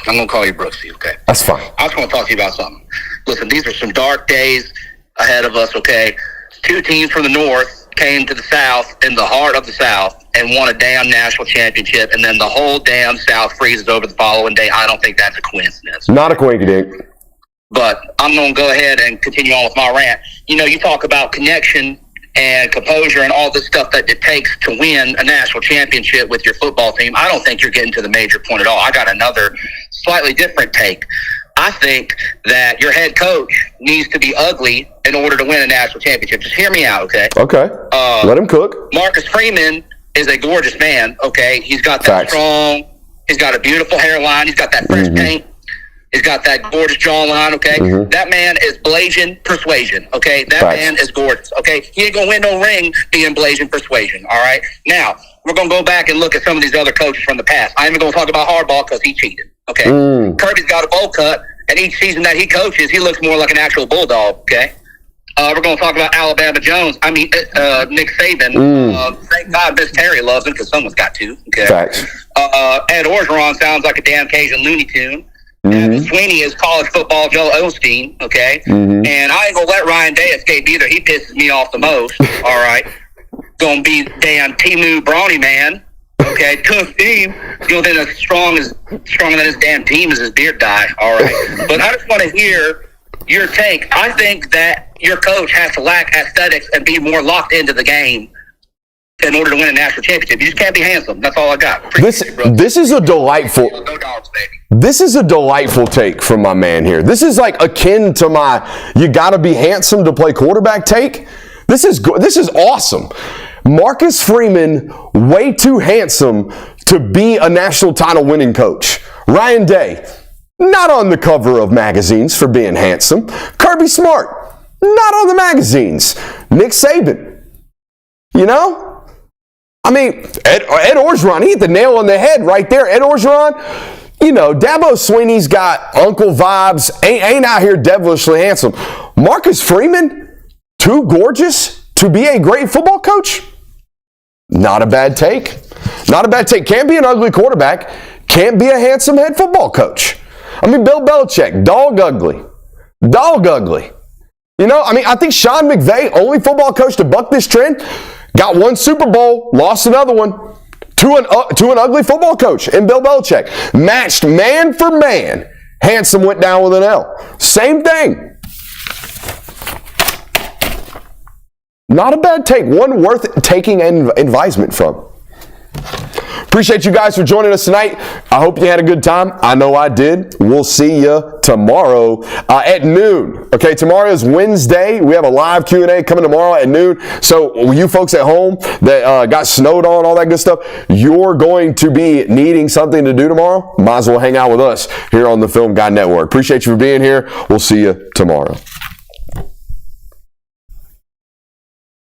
I'm going to call you Brooksy, okay? That's fine. I just want to talk to you about something. Listen, these are some dark days ahead of us, okay? 2 teams from the North came to the South, in the heart of the South, and won a damn national championship, and then the whole damn South freezes over the following day. I don't think that's a coincidence. Not a coincidence. But I'm going to go ahead and continue on with my rant. You talk about connection and composure and all this stuff that it takes to win a national championship with your football team. I don't think you're getting to the major point at all. I got another slightly different take. I think that your head coach needs to be ugly in order to win a national championship. Just hear me out, okay? Okay. Let him cook. Marcus Freeman is a gorgeous man, okay? He's got that strong, he's got a beautiful hairline, he's got that fresh paint, he's got that gorgeous jawline, okay? That man is blazing persuasion, okay? That man is gorgeous, okay? He ain't gonna win no ring being blazing persuasion, all right? Now, we're gonna go back and look at some of these other coaches from the past. I ain't even gonna talk about Harbaugh because he cheated, okay? Kirby's got a bowl cut, and each season that he coaches, he looks more like an actual bulldog, okay? We're going to talk about Nick Saban. Thank God Miss Terry loves him because someone's got to. Okay. Facts. Ed Orgeron sounds like a damn Cajun Looney Tune. Sweeney is college football Joe Osteen. Okay. And I ain't going to let Ryan Day escape either. He pisses me off the most. All right. Going to be damn Timu Brawny man. Okay. Tough team. Then as stronger than his damn team is his beard dye. All right. But I just want to hear your take. I think that your coach has to lack aesthetics and be more locked into the game in order to win a national championship. You just can't be handsome. That's all I got. This is a delightful. Go Dogs, baby. This is a delightful take from my man here. This is like akin to my "you got to be handsome to play quarterback" take. This is good. This is awesome. Marcus Freeman, way too handsome to be a national title winning coach. Ryan Day, not on the cover of magazines for being handsome. Kirby Smart, not on the magazines. Nick Saban, I mean, Ed Orgeron, he hit the nail on the head right there. Ed Orgeron, Dabo Sweeney's got uncle vibes, ain't out here devilishly handsome. Marcus Freeman, too gorgeous to be a great football coach? Not a bad take. Not a bad take. Can't be an ugly quarterback. Can't be a handsome head football coach. I mean, Bill Belichick, dog ugly. I think Sean McVay, only football coach to buck this trend, got 1 Super Bowl, lost another one to an ugly football coach in Bill Belichick. Matched man for man. Handsome went down with an L. Same thing. Not a bad take. One worth taking advisement from. Appreciate you guys for joining us tonight. I hope you had a good time. I know I did. We'll see you tomorrow at noon. Okay, tomorrow is Wednesday. We have a live Q&A coming tomorrow at noon. So you folks at home that got snowed on, all that good stuff, you're going to be needing something to do tomorrow. Might as well hang out with us here on the Film Guy Network. Appreciate you for being here. We'll see you tomorrow.